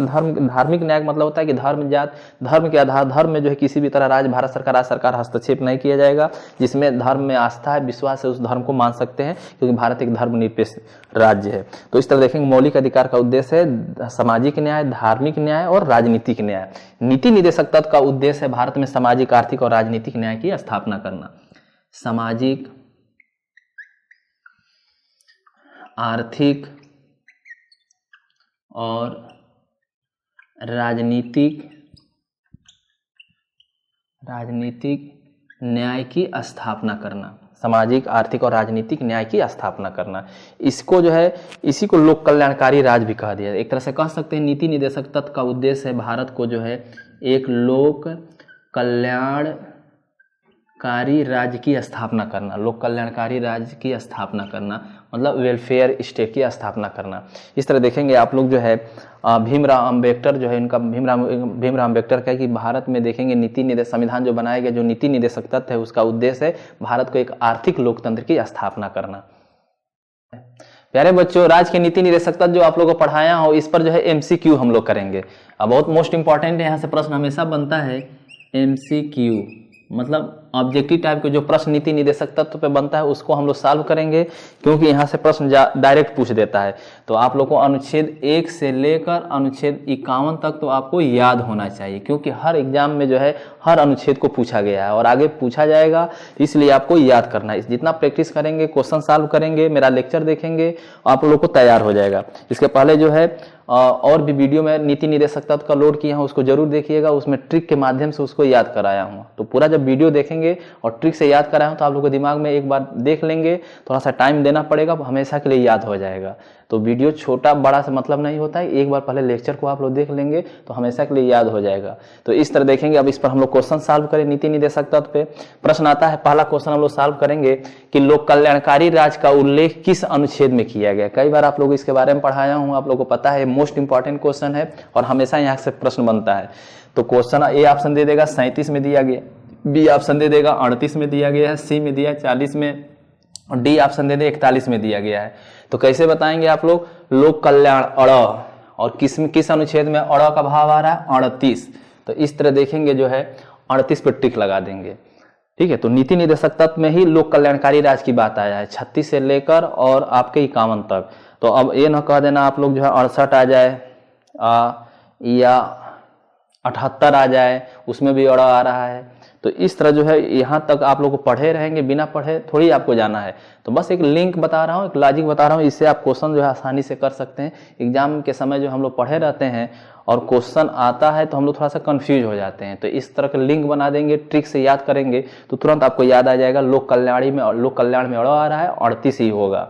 न्याय का मतलब होता है कि धर्म, जात, धर्म के आधार, धर्म में जो है किसी भी तरह राज्य सरकार हस्तक्षेप नहीं किया जाएगा। जिसमें धर्म में आस्था है, विश्वास है, उस धर्म को मान सकते हैं, क्योंकि भारत एक धर्मनिरपेक्ष राज्य है। तो इस तरह देखेंगे मौलिक अधिकार का उद्देश्य है सामाजिक न्याय, धार्मिक न्याय और राजनीतिक न्याय। नीति निदेशक तत्व का उद्देश्य है भारत में सामाजिक, आर्थिक और राजनीतिक न्याय की स्थापना करना। सामाजिक, आर्थिक और राजनीतिक न्याय की स्थापना करना, सामाजिक, आर्थिक और राजनीतिक न्याय की स्थापना करना। इसको जो है, इसी को लोक कल्याणकारी राज्य भी कहा दिया। एक तरह से कह सकते हैं नीति निदेशक तत्व का उद्देश्य है भारत को जो है एक लोक कल्याणकारी राज्य की स्थापना करना, लोक कल्याणकारी राज्य की स्थापना करना मतलब वेलफेयर स्टेट की स्थापना करना। इस तरह देखेंगे आप लोग जो है भीमराव अम्बेडकर जो है, इनका भीमराव अम्बेडकर का है कि भारत में देखेंगे नीति निदेशक संविधान जो बनाया गया, जो नीति निदेशक तत्व है उसका उद्देश्य है भारत को एक आर्थिक लोकतंत्र की स्थापना करना। प्यारे बच्चों, राज्य के नीति निदेशक तत्व जो आप लोगों को पढ़ाया हो, इस पर जो है MCQ हम लोग करेंगे। अब बहुत मोस्ट इंपॉर्टेंट है, यहाँ से प्रश्न हमेशा बनता है MCQ, मतलब ऑब्जेक्टिव टाइप के जो प्रश्न नीति निदेशक तत्व पे बनता है उसको हम लोग सॉल्व करेंगे, क्योंकि यहाँ से प्रश्न डायरेक्ट पूछ देता है। तो आप लोग को अनुच्छेद 1 से लेकर अनुच्छेद 51 तक तो आपको याद होना चाहिए, क्योंकि हर एग्जाम में जो है हर अनुच्छेद को पूछा गया है और आगे पूछा जाएगा, इसलिए आपको याद करना है। जितना प्रैक्टिस करेंगे, क्वेश्चन सॉल्व करेंगे, मेरा लेक्चर देखेंगे, आप लोग को तैयार हो जाएगा। इसके पहले जो है और भी वीडियो में नीति निदेशक तत्व का लोड किया हूँ, उसको जरूर देखिएगा, उसमें ट्रिक के माध्यम से उसको याद कराया हूँ। तो पूरा जब वीडियो देखेंगे और ट्रिक से याद कराया हूँ तो आप लोगों को दिमाग में एक बार देख लेंगे, थोड़ा सा टाइम देना पड़ेगा, हमेशा के लिए याद हो जाएगा। तो वीडियो छोटा बड़ा से मतलब नहीं होता है, एक बार पहले लेक्चर को आप लोग देख लेंगे तो हमेशा के लिए याद हो जाएगा। तो इस तरह देखेंगे। अब इस पर हम लोग क्वेश्चन सॉल्व करें नीति निदेशक तत्व पे। प्रश्न आता है, पहला क्वेश्चन हम लोग सॉल्व करेंगे कि लोक कल्याणकारी राज्य का उल्लेख किस अनुच्छेद में किया गया। कई बार आप लोग इसके बारे में पढ़ाया हूँ, आप लोगों को पता है, मोस्ट इंपॉर्टेंट क्वेश्चन है और हमेशा यहाँ से प्रश्न बनता है। तो क्वेश्चन ए ऑप्शन दे देगा 37 में दिया गया, बी ऑप्शन दे देगा 38 में दिया गया है, सी में दिया 40 में और डी ऑप्शन दे दे 41 में दिया गया है। तो कैसे बताएंगे आप लोग, लोक कल्याण अड़ और किस अनुच्छेद में अड़ का भाव आ रहा है 38। तो इस तरह देखेंगे जो है 38 पर टिक लगा देंगे। ठीक है, तो नीति निदेशक तत्व में ही लोक कल्याणकारी राज्य की बात आया है 36 से लेकर और आपके 51 तक। तो अब ये ना कह देना आप लोग जो है 68 आ जाए या 78 आ जाए, उसमें भी अड़ आ रहा है। तो इस तरह जो है यहाँ तक आप लोग को पढ़े रहेंगे, बिना पढ़े थोड़ी आपको जाना है। तो बस एक लिंक बता रहा हूँ, एक लॉजिक बता रहा हूँ, इससे आप क्वेश्चन जो है आसानी से कर सकते हैं। एग्जाम के समय जो हम लोग पढ़े रहते हैं और क्वेश्चन आता है तो हम लोग थोड़ा सा कंफ्यूज हो जाते हैं। तो इस तरह के लिंक बना देंगे, ट्रिक से याद करेंगे तो तुरंत आपको याद आ जाएगा। लोक कल्याण में अड़ आ रहा है, 38 ही होगा।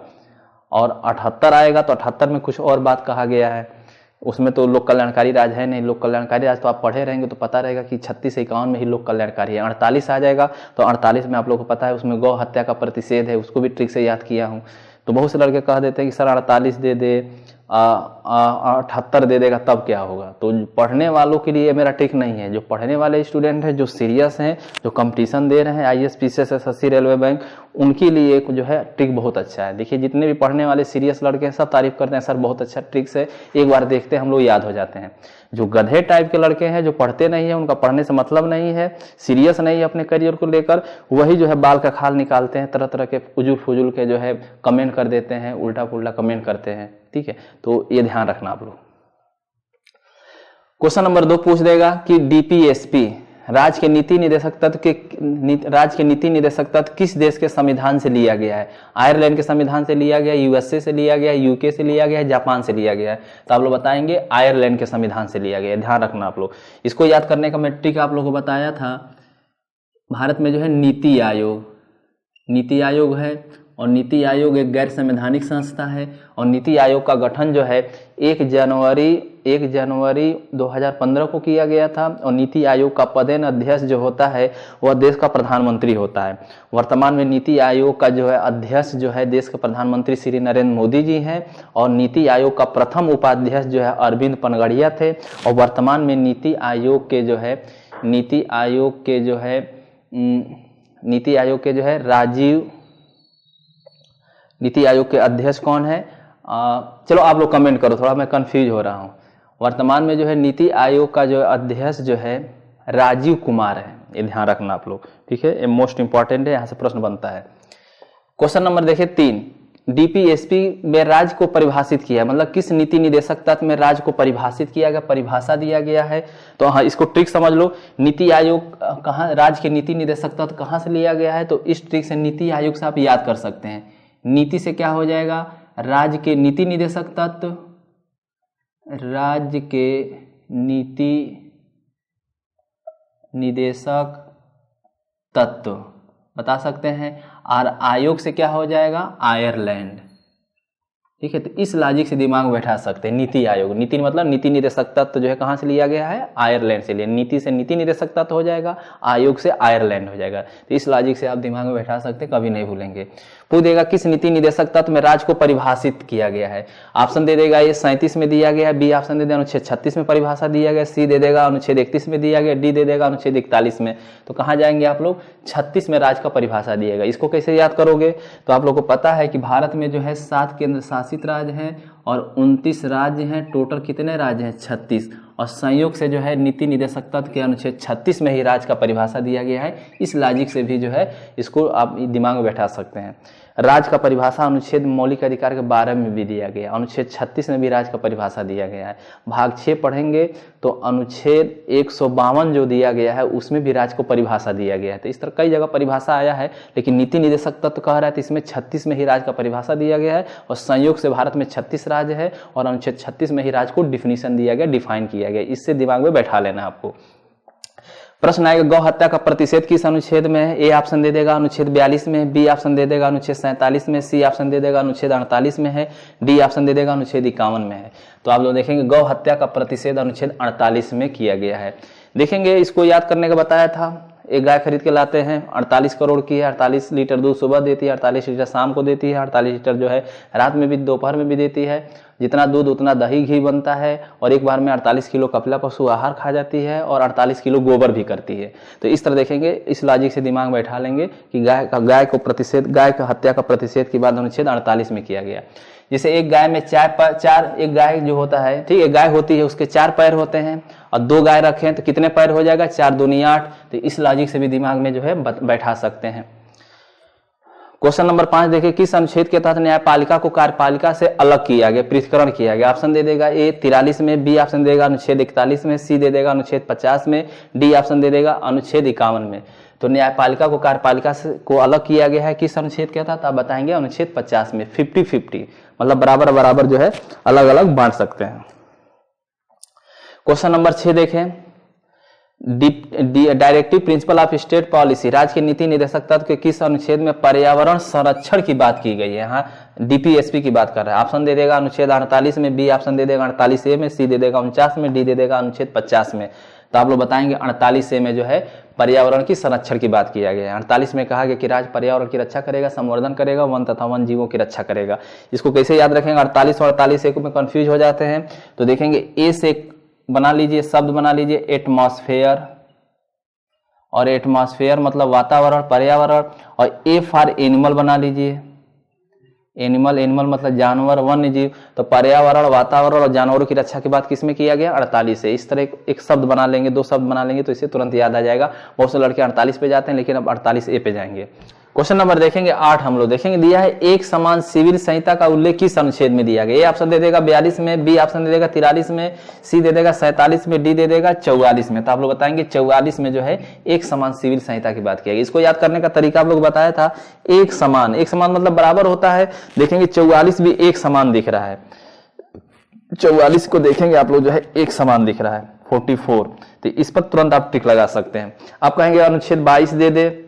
और 78 आएगा तो 78 में कुछ और बात कहा गया है, उसमें तो लोक कल्याणकारी राज्य है नहीं। लोक कल्याणकारी राज्य तो आप पढ़े रहेंगे तो पता रहेगा कि 36 से 51 में ही लोक कल्याणकारी है। 48 आ जाएगा तो 48 में आप लोगों को पता है उसमें गौ हत्या का प्रतिषेध है, उसको भी ट्रिक से याद किया हूँ। तो बहुत से लड़के कह देते हैं कि सर 48 दे दे, 78 दे देगा तब क्या होगा। तो पढ़ने वालों के लिए मेरा ट्रिक नहीं है। जो पढ़ने वाले स्टूडेंट हैं, जो सीरियस हैं, जो कंपटीशन दे रहे हैं IAS PCS SSC railway bank, उनके लिए जो है ट्रिक बहुत अच्छा है। देखिए जितने भी पढ़ने वाले सीरियस लड़के हैं सब तारीफ करते हैं, सर बहुत अच्छा ट्रिक्स है, एक बार देखते हैं हम लोग याद हो जाते हैं। जो गधे टाइप के लड़के हैं, जो पढ़ते नहीं है, उनका पढ़ने से मतलब नहीं है, सीरियस नहीं है अपने करियर को लेकर, वही जो है बाल का खाल निकालते हैं, तरह तरह के उजुल फुजुल के जो है कमेंट कर देते हैं, उल्टा पुल्टा कमेंट करते हैं। ठीक है, तो ये ध्यान रखना आप लोग। क्वेश्चन नंबर 2 पूछ देगा कि DPSP राज्य के नीति निदेशक तत्व किस देश के संविधान से लिया गया है? आयरलैंड के संविधान से लिया गया, यूएसए से लिया गया, यूके से लिया गया, जापान से लिया गया है। तो आप लोग बताएंगे आयरलैंड के संविधान से लिया गया है। ध्यान रखना आप लोग, इसको याद करने का मैं ट्रिक आप लोगों को बताया था। भारत में जो है नीति आयोग है, और नीति आयोग एक गैर संवैधानिक संस्था है, और नीति आयोग का गठन जो है 1 जनवरी 2015 को किया गया था। और नीति आयोग का पदेन अध्यक्ष जो होता है वह देश का प्रधानमंत्री होता है। वर्तमान में नीति आयोग का जो है अध्यक्ष जो है देश के प्रधानमंत्री श्री नरेंद्र मोदी जी हैं, और नीति आयोग का प्रथम उपाध्यक्ष जो है अरविंद पनगड़िया थे। और वर्तमान में नीति आयोग के नीति आयोग के अध्यक्ष कौन है? चलो आप लोग कमेंट करो, थोड़ा मैं कंफ्यूज हो रहा हूँ। वर्तमान में जो है नीति आयोग का जो अध्यक्ष जो है राजीव कुमार है, ये ध्यान रखना आप लोग, ठीक है, ये मोस्ट इंपॉर्टेंट है, यहाँ से प्रश्न बनता है। क्वेश्चन नंबर देखिए 3, डीपीएसपी में राज्य को परिभाषित किया है, मतलब किस नीति निदेशक तत्व में राज्य को परिभाषित किया गया, परिभाषा दिया गया है। तो हाँ, इसको ट्रिक समझ लो, नीति आयोग कहाँ, राज्य के नीति निदेशक तत्व कहाँ से लिया गया है, तो इस ट्रिक से नीति आयोग से आप याद कर सकते हैं। नीति से क्या हो जाएगा, राज्य के नीति निदेशक तत्व, राज्य के नीति निदेशक तत्व बता सकते हैं, और आयोग से क्या हो जाएगा, आयरलैंड, ठीक है। तो इस लॉजिक से दिमाग में बैठा सकते हैं। नीति आयोग, नीति मतलब नीति निदेशक तत्व जो है कहाँ से लिया गया है, आयरलैंड से लिया। नीति से नीति निदेशक तत्व हो जाएगा, आयोग से आयरलैंड हो जाएगा। तो इस लॉजिक से आप दिमाग में बैठा सकते हैं, कभी नहीं भूलेंगे। पूछ देगा किस नीति निदेशक तत्व में राज्य को परिभाषित किया गया है। ऑप्शन दे देगा ए 37 में दिया गया है, बी ऑप्शन दे देगा अनुच्छेद 36 में परिभाषा दिया गया, सी दे देगा अनुच्छेद 31 में दिया गया, डी दे देगा अनुच्छेद 41 में। तो कहाँ जाएंगे आप लोग, 36 में राज्य का परिभाषा दिया गया। इसको कैसे याद करोगे, तो आप लोग को पता है कि भारत में जो है 7 केंद्र शासित राज्य हैं और 29 राज्य हैं। टोटल कितने राज्य हैं, 36, और संयोग से जो है नीति निदेशक तत्व के अनुच्छेद 36 में ही राज्य का परिभाषा दिया गया है। इस लॉजिक से भी जो है इसको आप दिमाग में बैठा सकते हैं। राज्य का परिभाषा अनुच्छेद मौलिक अधिकार के 12 में भी दिया गया, अनुच्छेद 36 में भी राज्य का परिभाषा दिया गया है। भाग 6 पढ़ेंगे तो अनुच्छेद 152 जो दिया गया है उसमें भी राज्य को परिभाषा दिया गया है। तो इस तरह कई जगह परिभाषा आया है, लेकिन नीति निदेशक तत्व कह रहा है तो इसमें 36 में ही राज्य का परिभाषा दिया गया है, और संयोग से भारत में 36 राज्य है और अनुच्छेद 36 में ही राज्य को डिफिनीशन दिया गया, डिफाइन किया गया। इससे दिमाग में बैठा लेना आपको। प्रश्न आएगा गौ हत्या का प्रतिषेध किस अनुच्छेद में है। ए ऑप्शन दे देगा अनुच्छेद 42 में, बी ऑप्शन दे देगा अनुच्छेद 47 में, सी ऑप्शन दे देगा अनुच्छेद 48 में है, डी ऑप्शन दे देगा अनुच्छेद 51 में है। तो आप लोग देखेंगे गौ हत्या का प्रतिषेध अनुच्छेद 48 में किया गया है। देखेंगे इसको याद करने का बताया था। एक गाय खरीद के लाते हैं, 48 करोड़ की है, 48 लीटर दूध सुबह देती है, 48 लीटर शाम को देती है, 48 लीटर जो है रात में भी, दोपहर में भी देती है। जितना दूध उतना दही घी बनता है, और एक बार में 48 किलो कपिला पशु आहार खा जाती है और 48 किलो गोबर भी करती है। तो इस तरह देखेंगे, इस लॉजिक से दिमाग में बैठा लेंगे कि गाय का हत्या का प्रतिषेध के बाद अनुच्छेद 48 में किया गया। जैसे एक गाय में एक गाय जो होता है, ठीक है, गाय होती है उसके 4 पैर होते हैं, और 2 गाय रखें तो कितने पैर हो जाएगा, 4 दूनी 8। तो इस लॉजिक से भी दिमाग में जो है बैठा सकते हैं। क्वेश्चन नंबर 5 देखिए, किस अनुच्छेद के तहत न्यायपालिका को कार्यपालिका से अलग किया गया, पृथक्करण किया गया। ऑप्शन दे देगा ए 43 में, बी ऑप्शन देगा अनुच्छेद 41 में, सी दे देगा अनुच्छेद 50 में, डी ऑप्शन दे देगा अनुच्छेद 51 में। तो न्यायपालिका को कार्यपालिका से को अलग किया गया है किस अनुच्छेद के तहत, आप बताएंगे अनुच्छेद 50 में। 50-50 मतलब बराबर बराबर जो है अलग अलग बांट सकते हैं। क्वेश्चन नंबर 6 देखें, directive principle of state policy, राज्य के नीति निदेशक तत्व के किस अनुच्छेद में पर्यावरण संरक्षण की बात की गई है। यहाँ डीपीएसपी की बात कर रहा है। ऑप्शन दे देगा अनुच्छेद 48 में, बी ऑप्शन दे देगा 48A में, सी दे देगा 49 में, डी दे देगा अनुच्छेद 50 में। तो आप लोग बताएंगे 48A में जो है पर्यावरण की संरक्षण की बात किया गया है। 48 में कहा गया कि राज्य पर्यावरण की रक्षा करेगा, संवर्धन करेगा, वन तथा वन जीवों की रक्षा करेगा। इसको कैसे याद रखेंगे, 48 और 48A में कंफ्यूज हो जाते हैं। तो देखेंगे ए से बना लीजिए, शब्द बना लीजिए एटमॉस्फेयर, और एटमॉस्फेयर मतलब वातावरण, पर्यावरण, और ए फॉर एनिमल बना लीजिए, एनिमल मतलब जानवर, वन्य जीव। तो पर्यावरण, वातावरण और जानवरों की रक्षा की बात किसमें किया गया, 48 से। इस तरह एक शब्द बना लेंगे, 2 शब्द बना लेंगे तो इसे तुरंत याद आ जाएगा। बहुत से लड़के 48 पे जाते हैं, लेकिन अब 48A पे जाएंगे। क्वेश्चन नंबर देखेंगे 8 हम लोग देखेंगे, दिया है एक समान सिविल संहिता का उल्लेख किस अनुच्छेद में दिया गया। ए ऑप्शन दे देगा 42 में, बी ऑप्शन दे देगा 43 में, सी दे देगा 47 में, डी दे देगा 44 में। तो आप लोग बताएंगे 44 में जो है एक समान सिविल संहिता की बात किया गया। इसको याद करने का तरीका आप लोग बताया था, एक समान मतलब बराबर होता है। देखेंगे 44 भी एक समान दिख रहा है, 44 को देखेंगे आप लोग जो है एक समान दिख रहा है 44, तो इस पर तुरंत आप टिक लगा सकते हैं। आप कहेंगे अनुच्छेद 22 दे दे,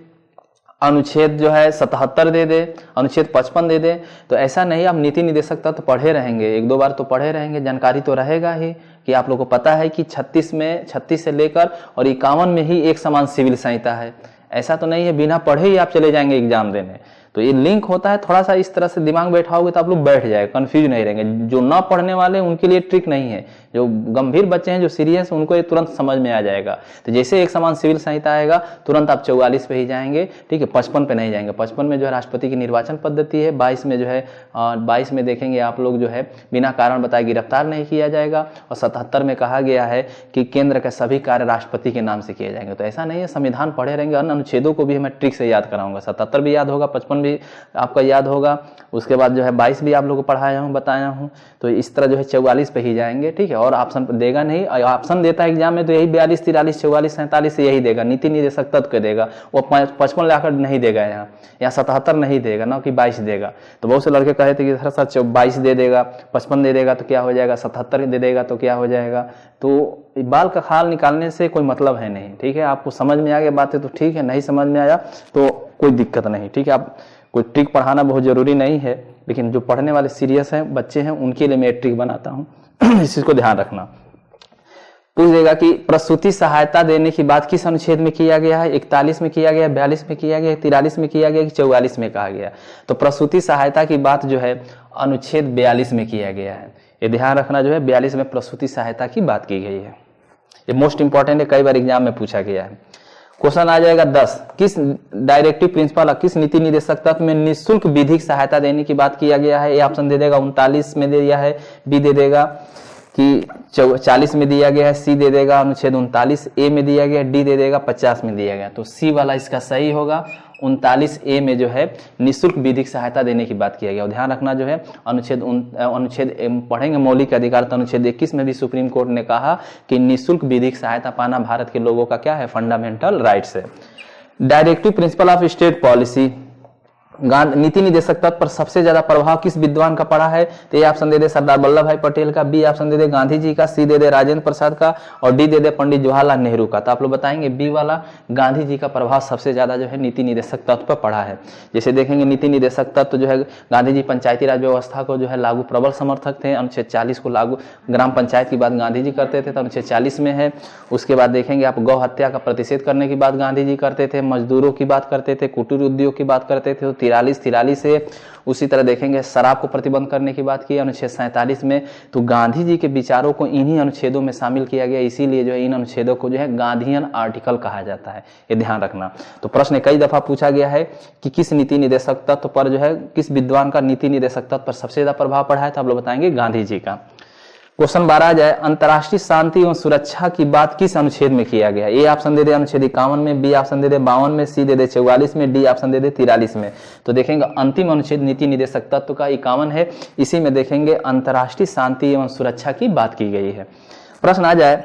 अनुच्छेद जो है 77 दे दे, अनुच्छेद 55 दे दे, तो ऐसा नहीं। आप नीति निर्देशकता तो पढ़े रहेंगे, एक दो बार तो पढ़े रहेंगे, जानकारी तो रहेगा ही कि आप लोगों को पता है कि 36 से लेकर और 51 में ही एक समान सिविल संहिता है। ऐसा तो नहीं है बिना पढ़े ही आप चले जाएंगे एग्जाम देने। तो ये लिंक होता है, थोड़ा सा इस तरह से दिमाग बैठाओगे तो आप लोग बैठ जाएगा, कंफ्यूज नहीं रहेंगे। जो ना पढ़ने वाले उनके लिए ट्रिक नहीं है, जो गंभीर बच्चे हैं, जो सीरियस, उनको ये तुरंत समझ में आ जाएगा। तो जैसे एक समान सिविल संहिता आएगा तुरंत आप 44 पे ही जाएंगे, ठीक है, 55 पे नहीं जाएंगे। 55 में जो है राष्ट्रपति की निर्वाचन पद्धति है, 22 में जो है 22 में देखेंगे आप लोग जो है बिना कारण बताए गिरफ्तार नहीं किया जाएगा, और 77 में कहा गया है कि केंद्र के सभी कार्य राष्ट्रपति के नाम से किए जाएंगे। तो ऐसा नहीं है, संविधान पढ़े रहेंगे, अन्य अनुच्छेदों को भी मैं ट्रिक से याद कराऊंगा। 77 भी याद होगा, 55 भी आपका याद होगा, उसके बाद जो है 22 भी आप लोगों को पढ़ाया हूँ, बताया हूँ। तो इस तरह जो है 44 पे ही जाएंगे, ठीक है। और ऑप्शन देगा नहीं, ऑप्शन देता है एग्जाम में तो यही 42, 43, 44, 47 से यही देगा, नीति निर्देशक तत्व के देगा। वो 55 लाकर नहीं देगा, यहाँ 77 नहीं देगा ना, कि 22 देगा। तो बहुत से लड़के कहे थे कि सर 22 दे देगा, 55 दे देगा तो क्या हो जाएगा, 77 दे देगा तो क्या हो जाएगा। तो बाल का खाल निकालने से कोई मतलब है नहीं, ठीक है। आपको समझ में आ गया बातें तो ठीक है, नहीं समझ में आया तो कोई दिक्कत नहीं, ठीक है। आप कोई ट्रिक पढ़ाना बहुत जरूरी नहीं है, लेकिन जो पढ़ने वाले सीरियस हैं बच्चे हैं उनके लिए मैं ट्रिक बनाता हूँ इस चीज को ध्यान रखना। पूछ देगा कि प्रसूति सहायता देने की बात किस अनुच्छेद में किया गया है। 41 में किया गया, 42 में किया गया, 43 में किया गया कि 44 में कहा गया। तो प्रसूति सहायता की बात जो है अनुच्छेद 42 में किया गया है। ये ध्यान रखना, जो है 42 में प्रसूति सहायता की बात की गई है। ये मोस्ट इंपॉर्टेंट है, कई बार एग्जाम में पूछा गया है। क्वेश्चन आ जाएगा 10, किस डायरेक्टिव प्रिंसिपल, किस नीति निर्देशक तत्व में निःशुल्क विधिक सहायता देने की बात किया गया है। ए ऑप्शन दे देगा 39 में दे दिया है, बी दे देगा कि 40 में दिया गया है, सी दे देगा अनुच्छेद 39 ए में दिया गया, डी दे देगा 50 में दिया गया। तो सी वाला इसका सही होगा, 39 ए में जो है निःशुल्क विधिक सहायता देने की बात किया गया। और ध्यान रखना जो है अनुच्छेद पढ़ेंगे मौलिक अधिकार, तो अनुच्छेद 21 में भी सुप्रीम कोर्ट ने कहा कि निःशुल्क विधिक सहायता पाना भारत के लोगों का क्या है, फंडामेंटल राइट्स है। Directive principle of state policy, नीति निर्देशक तत्व पर सबसे ज्यादा प्रभाव किस विद्वान का पड़ा है। तो ए ऑप्शन दे दे सरदार वल्लभ भाई पटेल का, बी ऑप्शन दे दे गांधी जी का, सी दे दे राजेंद्र प्रसाद का, और डी दे दे पंडित जवाहरलाल नेहरू का। तो आप लोग बताएंगे बी वाला, गांधी जी का प्रभाव सबसे ज्यादा जो है नीति निर्देशक तत्व पर पड़ा है। जैसे देखेंगे नीति निर्देशक तत्व जो है गांधी जी पंचायती राज व्यवस्था को जो है लागू प्रबल समर्थक थे। अनुच्छेद 40 को लागू ग्राम पंचायत की बात गांधी जी करते थे, तो अनुच्छेद 40 में है। उसके बाद देखेंगे आप गौ हत्या का प्रतिषेध करने की बात गांधी जी करते थे, मजदूरों की बात करते थे, कुटीर उद्योग की बात करते थे, तो 43 से। उसी तरह देखेंगे शराब को प्रतिबंध करने की बात की अनुच्छेद 47 में। तो गांधी जी के विचारों को इन्हीं अनुच्छेदों में शामिल किया गया, इसीलिए जो है इन अनुच्छेदों को जो है गांधीयन आर्टिकल कहा जाता है, ये ध्यान रखना। तो प्रश्न कई दफा पूछा गया है कि किस नीति निर्देशक तत्व पर जो है, किस विद्वान का नीति निर्देशक तत्व पर सबसे ज्यादा प्रभाव पड़ा है, तो आप लोग बताएंगे गांधी जी का। क्वेश्चन 12 आ जाए, अंतर्राष्ट्रीय शांति एवं सुरक्षा की बात किस अनुच्छेद में किया गया। ए ऑप्शन दे दे अनुच्छेद 51 में, बी ऑप्शन दे दे 52 में, सी दे दे 44 में, डी ऑप्शन दे दे 43 में। तो देखेंगे अंतिम अनुच्छेद नीति निर्देशक तत्व का 51 है, इसी में देखेंगे अंतर्राष्ट्रीय शांति एवं सुरक्षा की बात की गई है। प्रश्न आ जाए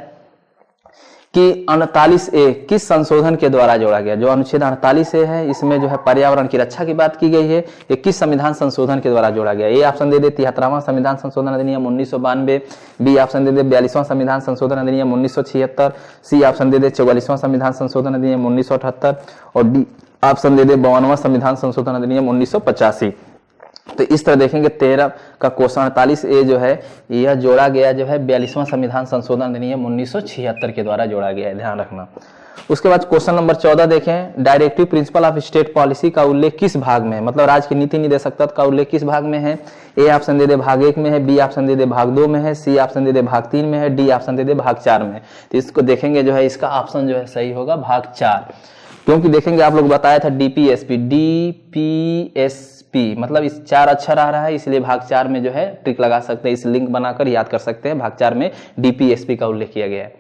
कि 39A किस संशोधन के द्वारा जोड़ा गया। जो अनुच्छेद 48A है, इसमें जो है पर्यावरण की रक्षा की बात की गई है, ये किस संविधान संशोधन के द्वारा जोड़ा गया। ए ऑप्शन दे दे 73वां संविधान संशोधन अधिनियम 1992, बी ऑप्शन दे दे 42वां संविधान संशोधन अधिनियम 1976, सी ऑप्शन दे दे 44वां संविधान संशोधन अधिनियम 1978, और डी ऑप्शन दे दे 52वां संविधान संशोधन अधिनियम 1985। तो इस तरह देखेंगे 13 का क्वेश्चन 48A जो है यह जोड़ा गया जो है 42वां संविधान संशोधन अधिनियम 1976 के द्वारा जोड़ा गया है, ध्यान रखना। उसके बाद क्वेश्चन नंबर 14 देखें, directive principle of state policy का उल्लेख किस भाग में है, मतलब राज्य की नीति निर्देशक तत्व का उल्लेख किस भाग में है। ए ऑप्शन दे दे भाग 1 में है, बी ऑप्शन दे दे भाग 2 में है, सी ऑप्शन दे दे भाग 3 में है, डी ऑप्शन दे दे भाग 4 में है। तो इसको देखेंगे जो है इसका ऑप्शन जो है सही होगा भाग 4, क्योंकि देखेंगे आप लोग बताया था डीपीएसपी, मतलब इस 4 अक्षर आ रहा है, इसलिए भाग 4 में जो है ट्रिक लगा सकते हैं, इस लिंक बनाकर याद कर सकते हैं। भाग 4 में डीपीएसपी का उल्लेख किया गया है।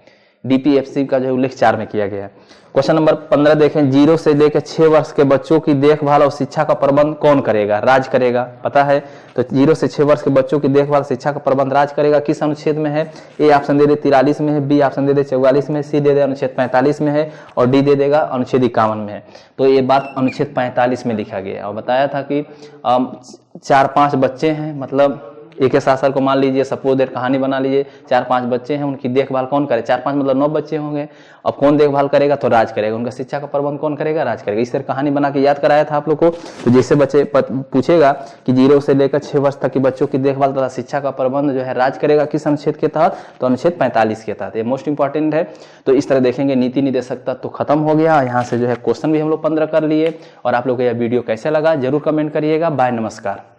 डीपीएफसी का जो है उल्लेख 4 में किया गया है। क्वेश्चन नंबर 15 देखें, 0 से लेकर 6 वर्ष के बच्चों की देखभाल और शिक्षा का प्रबंध कौन करेगा? राज्य करेगा, पता है। तो 0 से 6 वर्ष के बच्चों की देखभाल शिक्षा का प्रबंध राज्य करेगा। किस अनुच्छेद में है? ए ऑप्शन दे दे 43 में है, बी ऑप्शन दे दे 44 में है, सी दे दे अनुच्छेद 45 में है और डी दे देगा अनुच्छेद 51 में है। तो ये बात अनुच्छेद 45 में लिखा गया है। और बताया था कि 4-5 बच्चे हैं, मतलब एक शासक को मान लीजिए, सपोज दैट कहानी बना लीजिए, 4-5 बच्चे हैं, उनकी देखभाल कौन करे? 4-5 मतलब 9 बच्चे होंगे। अब कौन देखभाल करेगा? तो राज्य करेगा। उनका शिक्षा का प्रबंध कौन करेगा? राज्य करेगा। इस तरह कहानी बना के याद कराया था आप लोग को। तो जैसे बच्चे पूछेगा कि 0 से लेकर 6 वर्ष तक की बच्चों की देखभाल तथा शिक्षा का प्रबंध जो है राज्य करेगा, किस अनुच्छेद के तहत? तो अनुच्छेद 45 के तहत। ये मोस्ट इंपॉर्टेंट है। तो इस तरह देखेंगे नीति निदेशक तत्व तो खत्म हो गया। यहाँ से जो है क्वेश्चन भी हम लोग 15 कर लिए। और आप लोग को यह वीडियो कैसे लगा जरूर कमेंट करिएगा। बाय, नमस्कार।